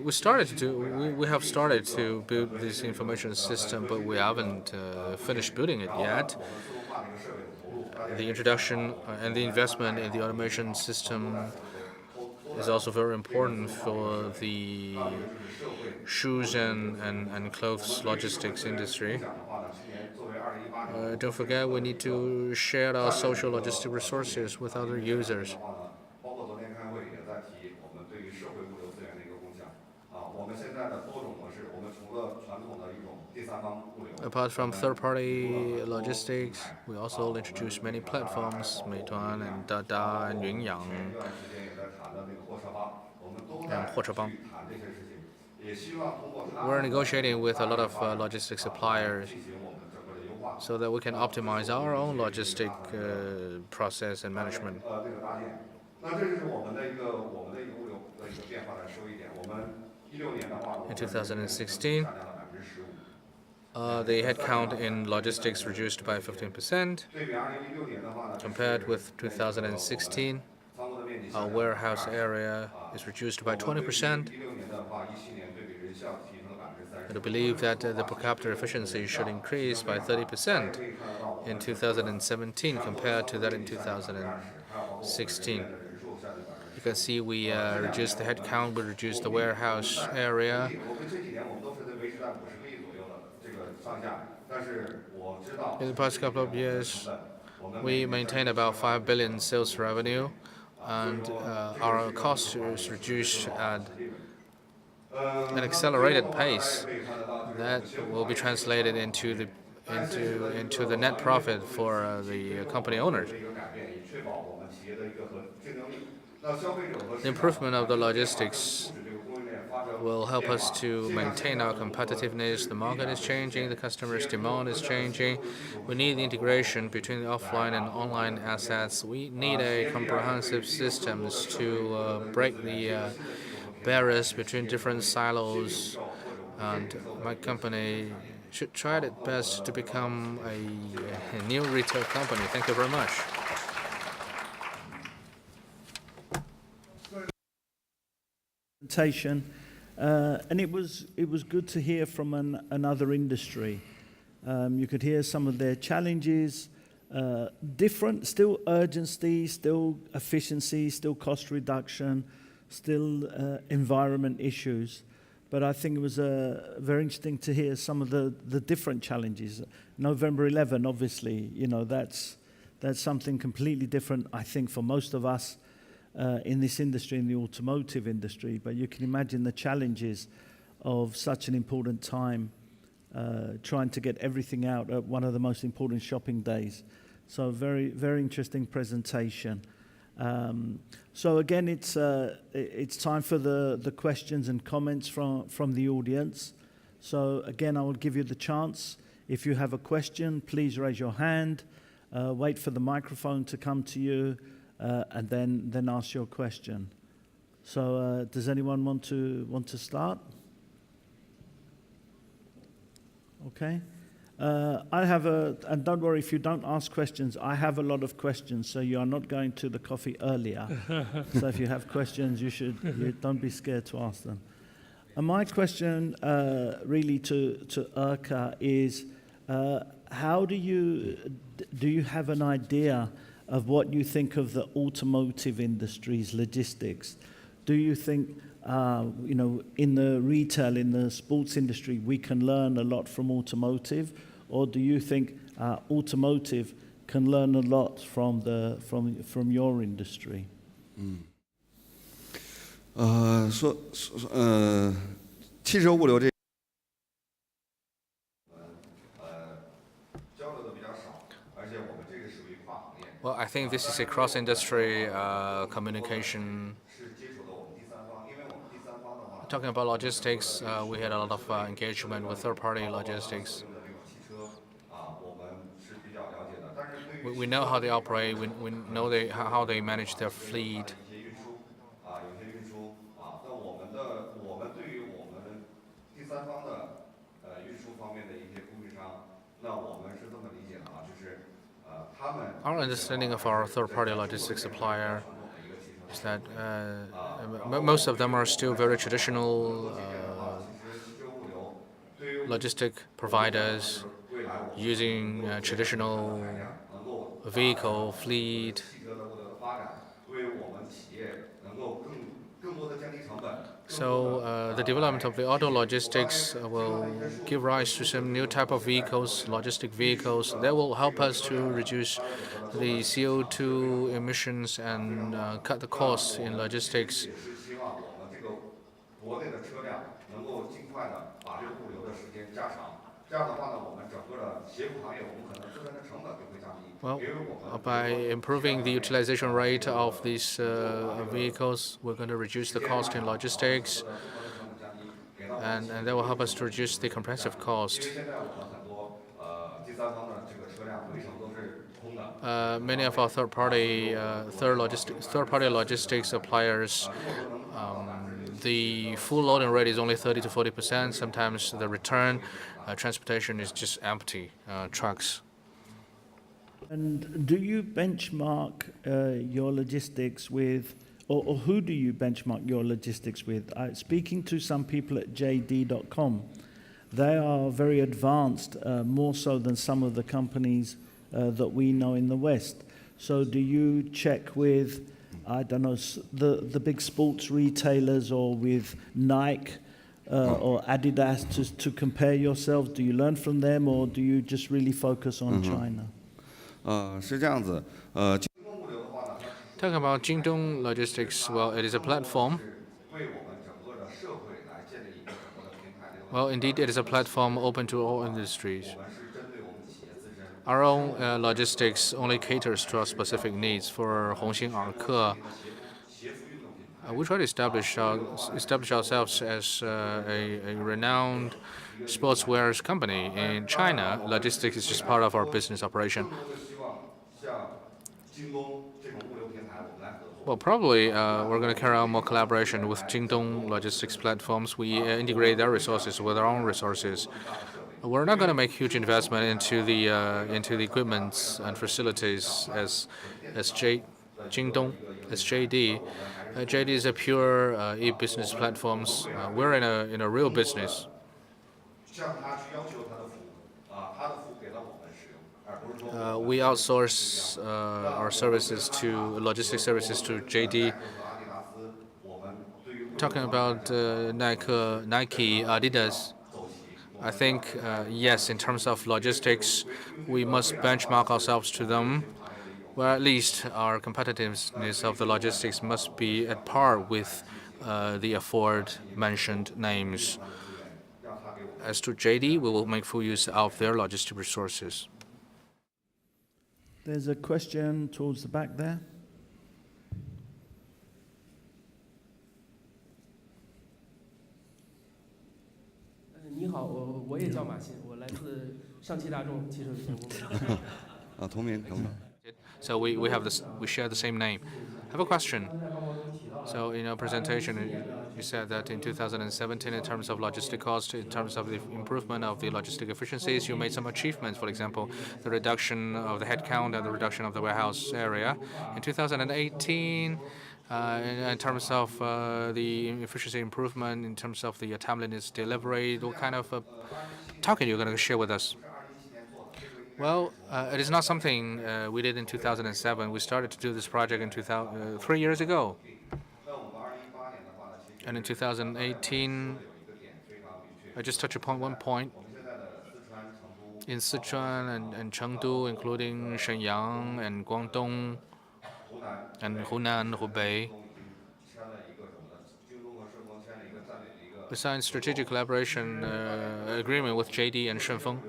We have started to build this information system, but we haven't finished building it yet. The introduction and the investment in the automation system is also very important for the shoes and clothes logistics industry. Don't forget, we need to share our social logistic resources with other users. Apart from third-party logistics, we also introduced many platforms, Meituan and Dada and Yunyang and Huochebang. We're negotiating with a lot of logistics suppliers so that we can optimize our own logistic process and management. In 2016, the headcount in logistics reduced by 15%. Compared with 2016, our warehouse area is reduced by 20%. And I believe that the per capita efficiency should increase by 30% in 2017 compared to that in 2016. You can see we reduced the headcount, we reduced the warehouse area. In the past couple of years, we maintained about 5 billion sales revenue, and our cost is reduced at an accelerated pace. That will be translated into the net profit for the company owners. The improvement of the logistics will help us to maintain our competitiveness. The market is changing, the customer's demand is changing. We need the integration between the offline and online assets. We need a comprehensive systems to break the barriers between different silos, and my company should try its best to become a new retail company. Thank you very much. And it was good to hear from another industry. You could hear some of their challenges, different, still urgency, still efficiency, still cost reduction, still environment issues. But I think it was very interesting to hear some of the different challenges. November 11, obviously, that's something completely different, I think, for most of us in this industry, in the automotive industry. But you can imagine the challenges of such an important time, trying to get everything out at one of the most important shopping days. So very, very interesting presentation. So again, it's time for the questions and comments from the audience. So again, I will give you the chance. If you have a question, please raise your hand. Wait for the microphone to come to you, and then ask your question. So does anyone want to start? Okay. I have and don't worry if you don't ask questions, I have a lot of questions, so you are not going to the coffee earlier. So if you have questions, you don't be scared to ask them. And my question really to Erke is, how do you have an idea of what you think of the automotive industry's logistics? Do you think in the retail, in the sports industry, we can learn a lot from automotive? Or do you think Automotive can learn a lot from your industry. 汽车物流这交流的比较少，而且我们这个属于跨行业。 Well, I think this is a cross-industry communication. 是接触了我们第三方，因为我们第三方的话， Talking about logistics, we had a lot of engagement with third-party logistics. 这种汽车我们是比较了解的，但是对于 We know how they operate. We know how they manage their fleet. 一些运输有些运输那我们对于我们第三方的运输方面的一些供应商，那我们是这么理解的就是他们 Our understanding of our third-party logistics supplier is that most of them are still very traditional logistic providers using traditional vehicle fleet. 汽车的物流的发展，为我们企业能够更多的降低成本。 So the development of the auto logistics will give rise to some new type of vehicles, logistic vehicles, that will help us to reduce the CO2 emissions and cut the costs in logistics. 也是希望我们这个国内的车辆能够尽快的把这个物流的时间加长。这样的话呢，我们整个的鞋服行业，我们可能自身的成本就会降低。 Well, by improving the utilization rate of these vehicles, we're going to reduce the cost in logistics, and that will help us to reduce the comprehensive cost. 因为现在我们很多第三方的这个车辆回程都是空的。 Many of our third-party logistics suppliers, the full loading rate is only 30 to 40%. Sometimes the return transportation is just empty trucks. And do you benchmark your logistics with, or who do you benchmark your logistics with? Speaking to some people at JD.com, they are very advanced, more so than some of the companies that we know in the West. So do you check with, I don't know, the big sports retailers or with Nike or Adidas to compare yourselves? Do you learn from them, or do you just really focus on China? 是这样子， Talking about Jingdong Logistics, well, it is a platform. 为我们整个的社会来建立一个整个的平台。 Well, indeed, it is a platform open to all industries. 我们是针对我们企业自身。 Our own logistics only caters to our specific needs. For Hongxing, Erke, we try to establish ourselves as a renowned sportswear company in China. Logistics is just part of our business operation. 希望像京东这种物流平台，我们来合作。 Well, probably we're going to carry out more collaboration with Jingdong logistics platforms. We integrate their resources with our own resources. We're not going to make huge investment into the equipment and facilities as Jingdong, as JD. JD is a pure e-business platforms. We're in a real business. 向他去要求他的服务他的服务给了我们使用，而不是说 We outsource our services to logistic services to JD. 阿迪达斯，我们对于 Talking about Nike, Adidas, I think yes, in terms of logistics, we must benchmark ourselves to them. Well, at least our competitiveness of the logistics must be at par with the aforementioned names. As to JD, we will make full use of their logistic resources. There's a question towards the back there. 你好，我也叫马鑫，我来自上汽大众汽车有限公司。同名。 So we share the same name. I have a question. So in your presentation, you said that in 2017, in terms of logistic cost, in terms of the improvement of the logistic efficiencies, you made some achievements. For example, the reduction of the headcount and the reduction of the warehouse area. In 2018, in terms of the efficiency improvement, in terms of the timeliness delivery, what kind of target you're going to share with us? Well, it is not something we did in 2007. We started to do this project in 3 years ago. And in 2018, I just touch upon one point. in Sichuan and Chengdu, including Shenyang and Guangdong and Hunan, Hubei. We signed strategic collaboration agreement with JD and Shunfeng.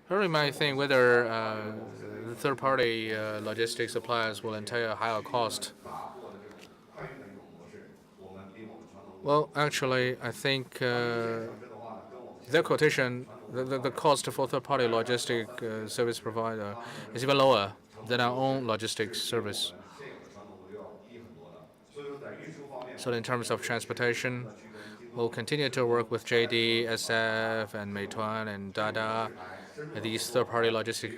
Here you might think whether the third-party logistics suppliers will entail a higher cost. Well, actually, I think their quotation, the cost for third-party logistic service provider is even lower than our own logistics service. So in terms of transportation, we'll continue to work with JD, SF, and Meituan and Dada, these third-party logistic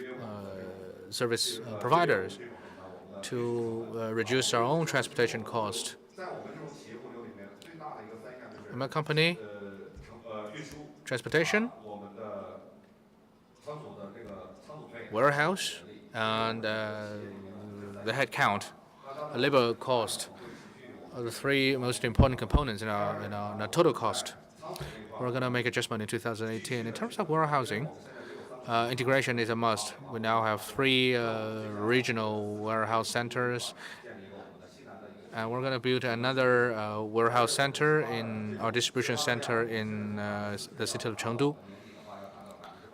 service providers, to reduce our own transportation cost. In my company, transportation, warehouse, and the headcount, labor cost are the three most important components in our total cost. We're going to make adjustment in 2018. In terms of warehousing, integration is a must. We now have 3 regional warehouse centers, and we're going to build another warehouse center in our distribution center in the city of Chengdu.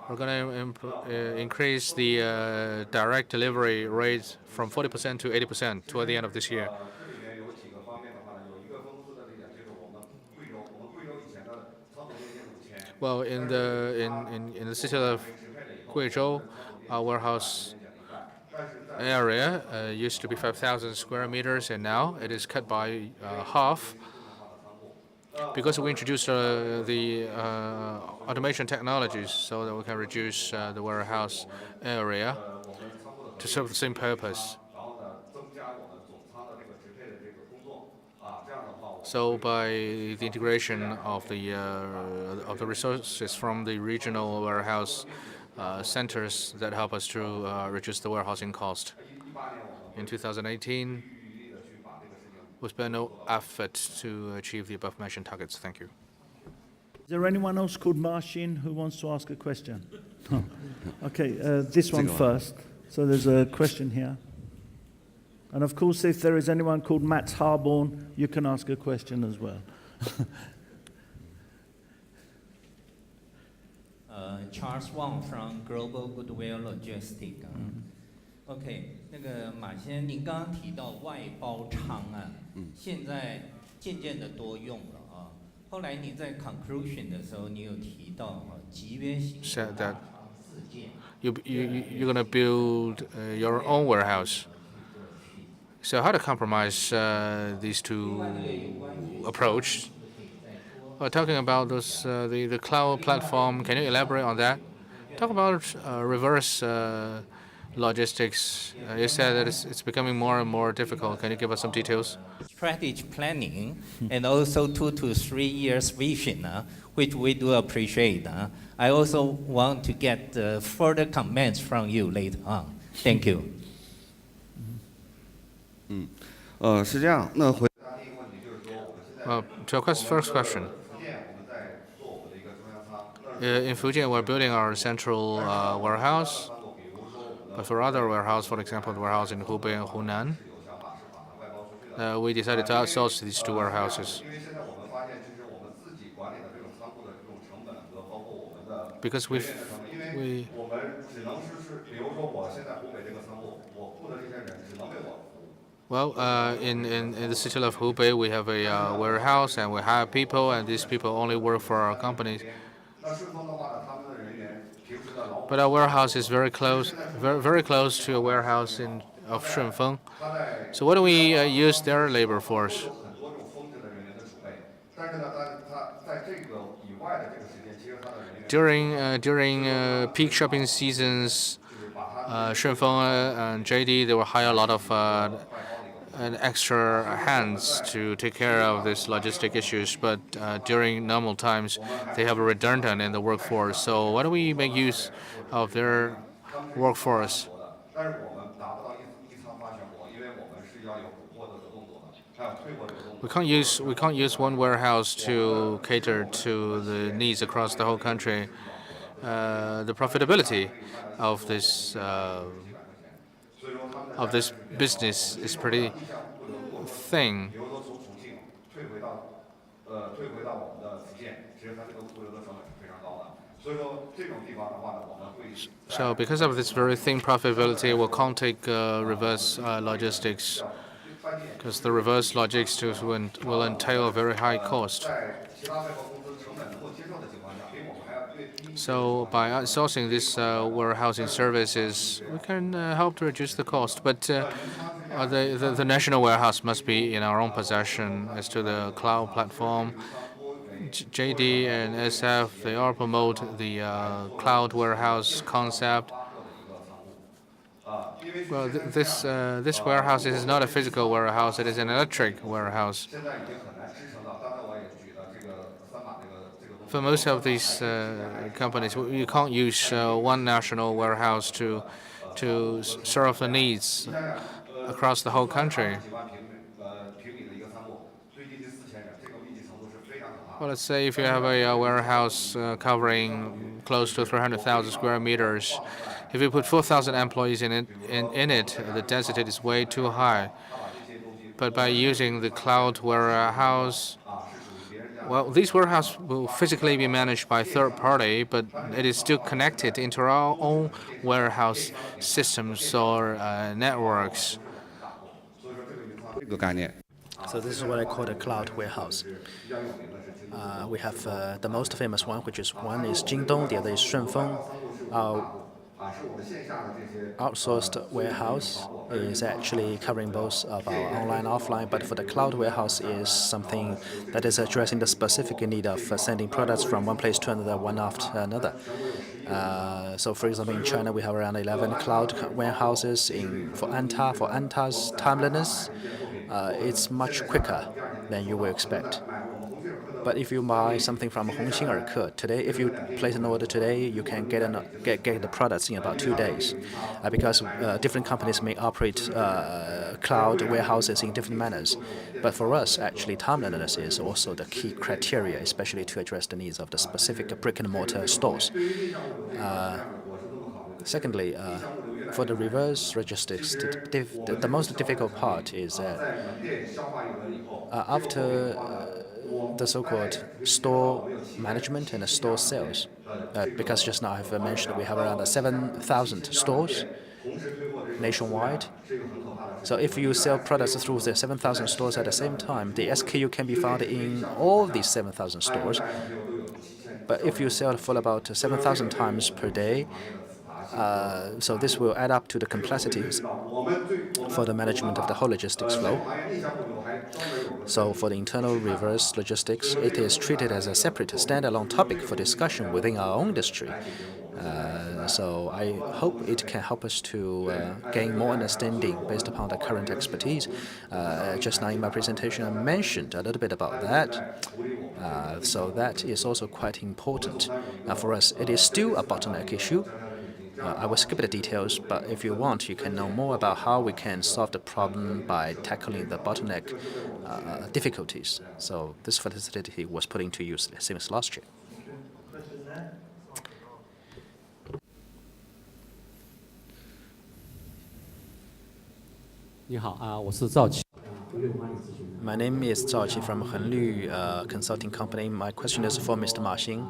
We're going to increase the direct delivery rate from 40% to 80% toward the end of this year. Well, in the city of Guizhou, our warehouse area used to be 5,000 square meters, and now it is cut by half because we introduced the automation technologies so that we can reduce the warehouse area to serve the same purpose. So by the integration of the resources from the regional warehouse centers that help us to reduce the warehousing cost. In 2018, we spent no effort to achieve the above-mentioned targets. Thank you. Is there anyone else called Marcin who wants to ask a question? No. Okay, this one first. So there's a question here. And of course, if there is anyone called Matt Harborn, you can ask a question as well. Charles Wang from Global Goodwill Logistic. OK， 那个马先生，您刚刚提到外包仓啊，现在渐渐的多用了啊。后来你在 conclusion 的时候，你有提到集约型的大仓自建。You're going to build your own warehouse. So how to compromise these two approaches? Talking about the cloud platform, can you elaborate on that? Talk about reverse logistics. You said that it's becoming more and more difficult. Can you give us some details? Strategy planning and also 2 to 3 years vision, which we do appreciate. I also want to get further comments from you later on. Thank you. 是这样。那回答第一个问题就是说，我们现在 to our first question. In Fujian, we're building our central warehouse. But for other warehouse, for example, the warehouse in Hubei and Hunan, we decided to outsource these 2 warehouses. Because in the city of Hubei, we have a warehouse and we hire people, and these people only work for our companies. But our warehouse is very close to a warehouse of Shunfeng. So what do we use their labor force? During peak shopping seasons, Shunfeng and JD, they will hire a lot of extra hands to take care of these logistic issues. But during normal times, they have a redundant in the workforce. So why do we make use of their workforce? We can't use one warehouse to cater to the needs across the whole country. the profitability of this business is pretty thin. So because of this very thin profitability, we can't take reverse logistics, because the reverse logistics will entail a very high cost. So by outsourcing these warehousing services, we can help to reduce the cost. But the national warehouse must be in our own possession. As to the cloud platform, JD and SF, they all promote the cloud warehouse concept. Well, this warehouse is not a physical warehouse; it is an electric warehouse. For most of these companies, you can't use one national warehouse to serve the needs across the whole country. Well, let's say if you have a warehouse covering close to 300,000 square meters, if you put 4,000 employees in it, the density is way too high. But by using the cloud warehouse, well, this warehouse will physically be managed by third party, but it is still connected into our own warehouse systems or networks. So this is what I call a cloud warehouse. We have the most famous one, which is one is Jingdong, the other is Shunfeng. Our outsourced warehouse is actually covering both of our online and offline, but for the cloud warehouse is something that is addressing the specific need of sending products from one place to another, one after another. So, for example, in China, we have around 11 cloud warehouses. For Anta's timeliness, it's much quicker than you will expect. But if you buy something from Hongxing or Erke today, if you place an order today, you can get the products in about 2 days, because different companies may operate cloud warehouses in different manners. But for us, actually, timeliness is also the key criteria, especially to address the needs of the specific brick-and-mortar stores. Secondly, for the reverse logistics, the most difficult part is after the so-called store management and the store sales. Because just now I've mentioned we have around 7,000 stores nationwide. So if you sell products through the 7,000 stores at the same time, the SKU can be found in all these 7,000 stores. But if you sell for about 7,000 times per day, so this will add up to the complexities for the management of the whole logistics flow. So for the internal reverse logistics, it is treated as a separate standalone topic for discussion within our own industry. So I hope it can help us to gain more understanding based upon the current expertise. Just now in my presentation, I mentioned a little bit about that. So that is also quite important. For us, it is still a bottleneck issue. I will skip the details, but if you want, you can know more about how we can solve the problem by tackling the bottleneck difficulties. So this facility was put into use since last year. My name is Zhao Qi from Henglü Consulting Company. My question is for Mr. Ma Xing.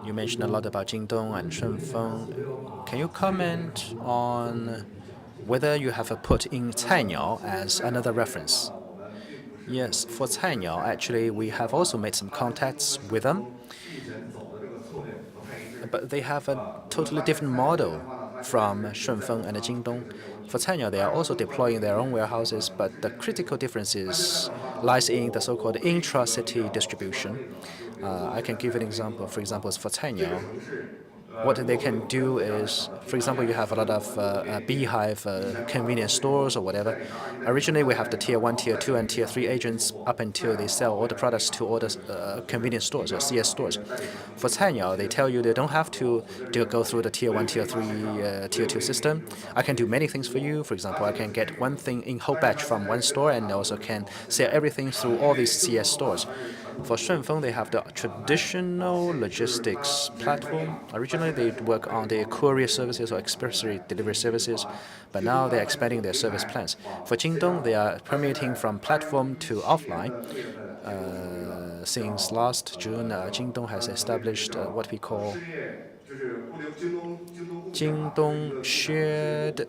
You mentioned a lot about Jingdong and Shunfeng. Can you comment on whether you have put in Cainiao as another reference? Yes, for Cainiao, actually, we have also made some contacts with them. But they have a totally different model from Shunfeng and Jingdong. For Cainiao, they are also deploying their own warehouses, but the critical differences lies in the so-called intra-city distribution. I can give an example. For example, for Cainiao, what they can do is, for example, you have a lot of beehive convenience stores or whatever. Originally, we have the tier 1, tier 2, and tier 3 agents up until they sell all the products to all the convenience stores or CS stores. For Cainiao, they tell you they don't have to go through the tier 1, tier 3, tier 2 system. I can do many things for you. For example, I can get one thing in whole batch from one store and also can sell everything through all these CS stores. For Shunfeng, they have the traditional logistics platform. Originally, they'd work on their courier services or express delivery services, but now they're expanding their service plans. For Jingdong, they are permeating from platform to offline. Since last June, Jingdong has established what we call Jingdong Shared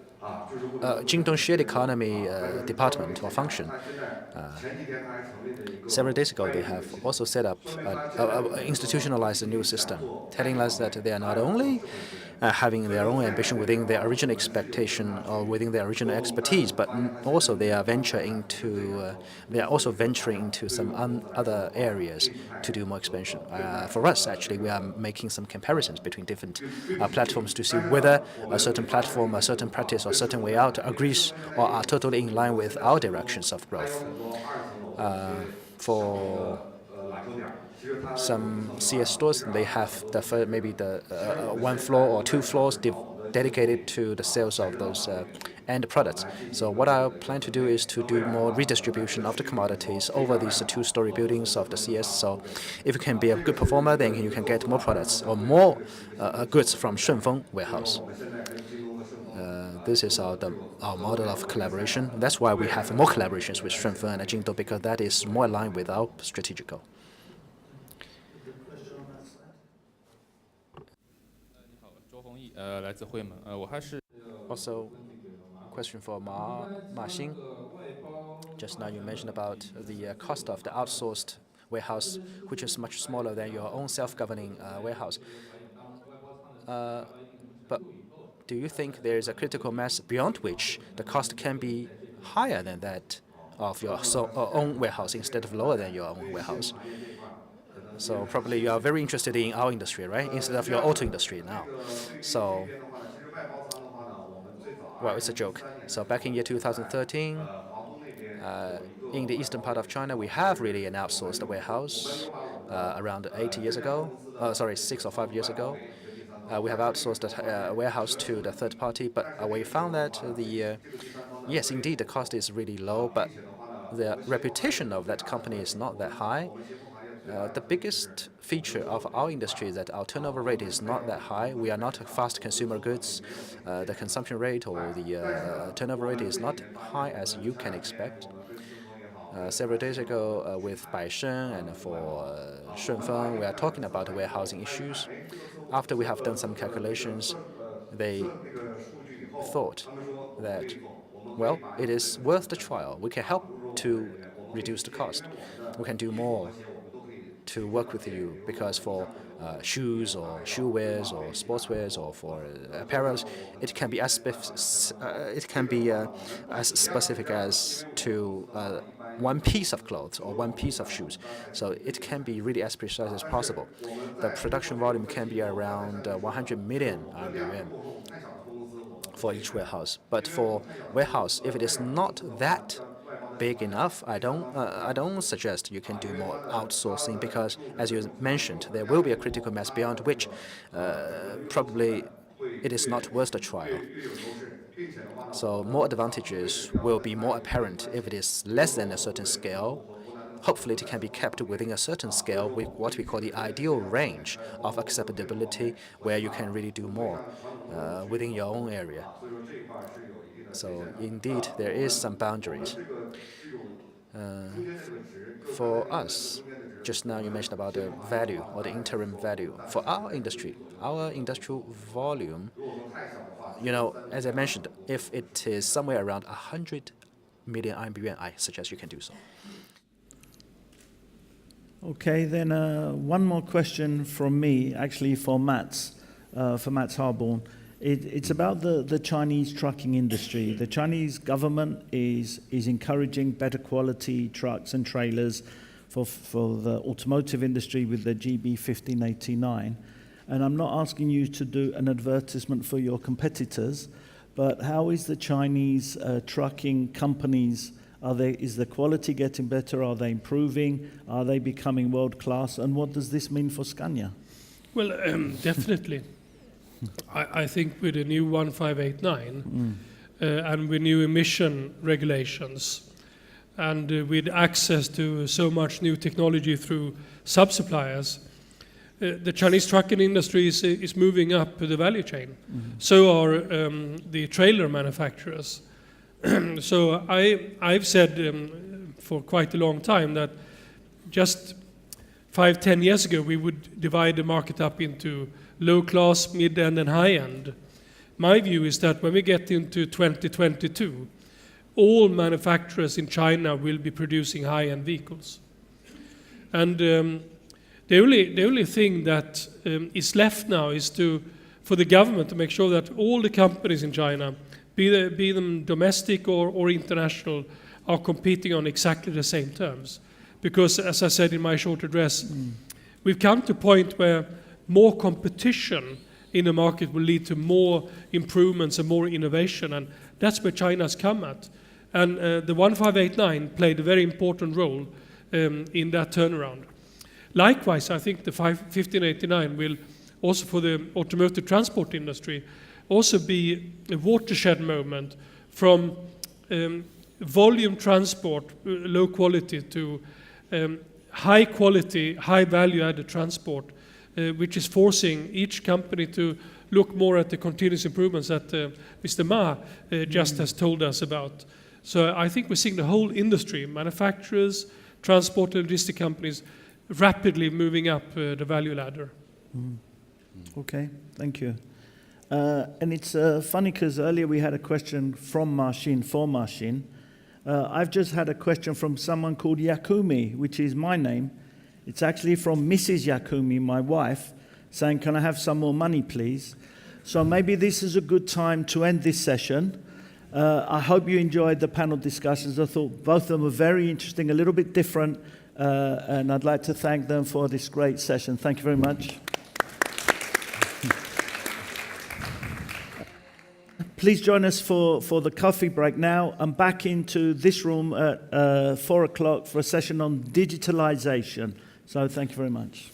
Economy Department or function. Several days ago, they have also set up, institutionalized a new system, telling us that they are not only having their own ambition within their original expectation or within their original expertise, but also they are also venturing into some other areas to do more expansion. For us, actually, we are making some comparisons between different platforms to see whether a certain platform, a certain practice, or a certain way out agrees or are totally in line with our directions of growth. For some CS stores, they have maybe the one floor or two floors dedicated to the sales of those end products. So what I plan to do is to do more redistribution of the commodities over these two-story buildings of the CS. So if you can be a good performer, then you can get more products or more goods from Shunfeng warehouse. This is our model of collaboration. That's why we have more collaborations with Shunfeng and Jingdong, because that is more aligned with our strategic goal. Also, question for Ma Xing. Just now you mentioned about the cost of the outsourced warehouse, which is much smaller than your own self-governing warehouse. But do you think there is a critical mass beyond which the cost can be higher than that of your own warehouse instead of lower than your own warehouse? So probably you are very interested in our industry, right? Instead of your auto industry now. So, well, it's a joke. So back in year 2013, in the eastern part of China, we have really an outsourced warehouse around 8 years ago. 6 or 5 years ago. We have outsourced a warehouse to the third party, but we found that yes, indeed, the cost is really low, but the reputation of that company is not that high. The biggest feature of our industry is that our turnover rate is not that high. We are not fast consumer goods. The consumption rate or the turnover rate is not high as you can expect. Several days ago, with Baishen and for Shunfeng, we are talking about warehousing issues. After we have done some calculations, they thought that, well, it is worth the trial. We can help to reduce the cost. We can do more to work with you, because for shoes or shoe wears or sportswears or for apparels, it can be as specific as to one piece of clothes or one piece of shoes. So it can be really as precise as possible. The production volume can be around 100 million RMB for each warehouse. But for warehouse, if it is not that big enough, I don't suggest you can do more outsourcing, because, as you mentioned, there will be a critical mass beyond which probably it is not worth the trial. So more advantages will be more apparent if it is less than a certain scale. Hopefully, it can be kept within a certain scale with what we call the ideal range of acceptability, where you can really do more within your own area. So indeed, there is some boundaries. For us, just now you mentioned about the value or the interim value. For our industry, our industrial volume, as I mentioned, if it is somewhere around 100 million RMB, I suggest you can do so. Okay, then one more question from me, actually for Mats Harborn. It's about the Chinese trucking industry. The Chinese government is encouraging better quality trucks and trailers for the automotive industry with the GB 1589. And I'm not asking you to do an advertisement for your competitors, but how is the Chinese trucking companies? Is the quality getting better? Are they improving? Are they becoming world-class? And what does this mean for Scania? Well, definitely. I think with the new 1589 and with new emission regulations, and with access to so much new technology through sub-suppliers, the Chinese trucking industry is moving up the value chain. So are the trailer manufacturers. So I've said for quite a long time that just 5-10 years ago we would divide the market up into low class, mid-end and high-end. My view is that when we get into 2022, all manufacturers in China will be producing high-end vehicles. And the only thing that is left now is for the government to make sure that all the companies in China, be them domestic or international, are competing on exactly the same terms. Because, as I said in my short address, we've come to a point where more competition in the market will lead to more improvements and more innovation, and that's where China's come at. And the 1589 played a very important role in that turnaround. Likewise, I think the 1589 will also, for the automotive transport industry, also be a watershed moment from volume transport, low quality, to high quality, high value added transport, which is forcing each company to look more at the continuous improvements that Mr. Ma just has told us about. So I think we're seeing the whole industry, manufacturers, transport and logistic companies, rapidly moving up the value ladder. Okay, thank you. And it's funny because earlier we had a question from Marcin for Marcin. I've just had a question from someone called Yakumi, which is my name. It's actually from Mrs. Yakumi, my wife, saying, can I have some more money, please? So maybe this is a good time to end this session. I hope you enjoyed the panel discussions. I thought both of them were very interesting, a little bit different, and I'd like to thank them for this great session. Thank you very much. Please join us for the coffee break now. I'm back into this room at 4 o'clock for a session on digitalization. So thank you very much.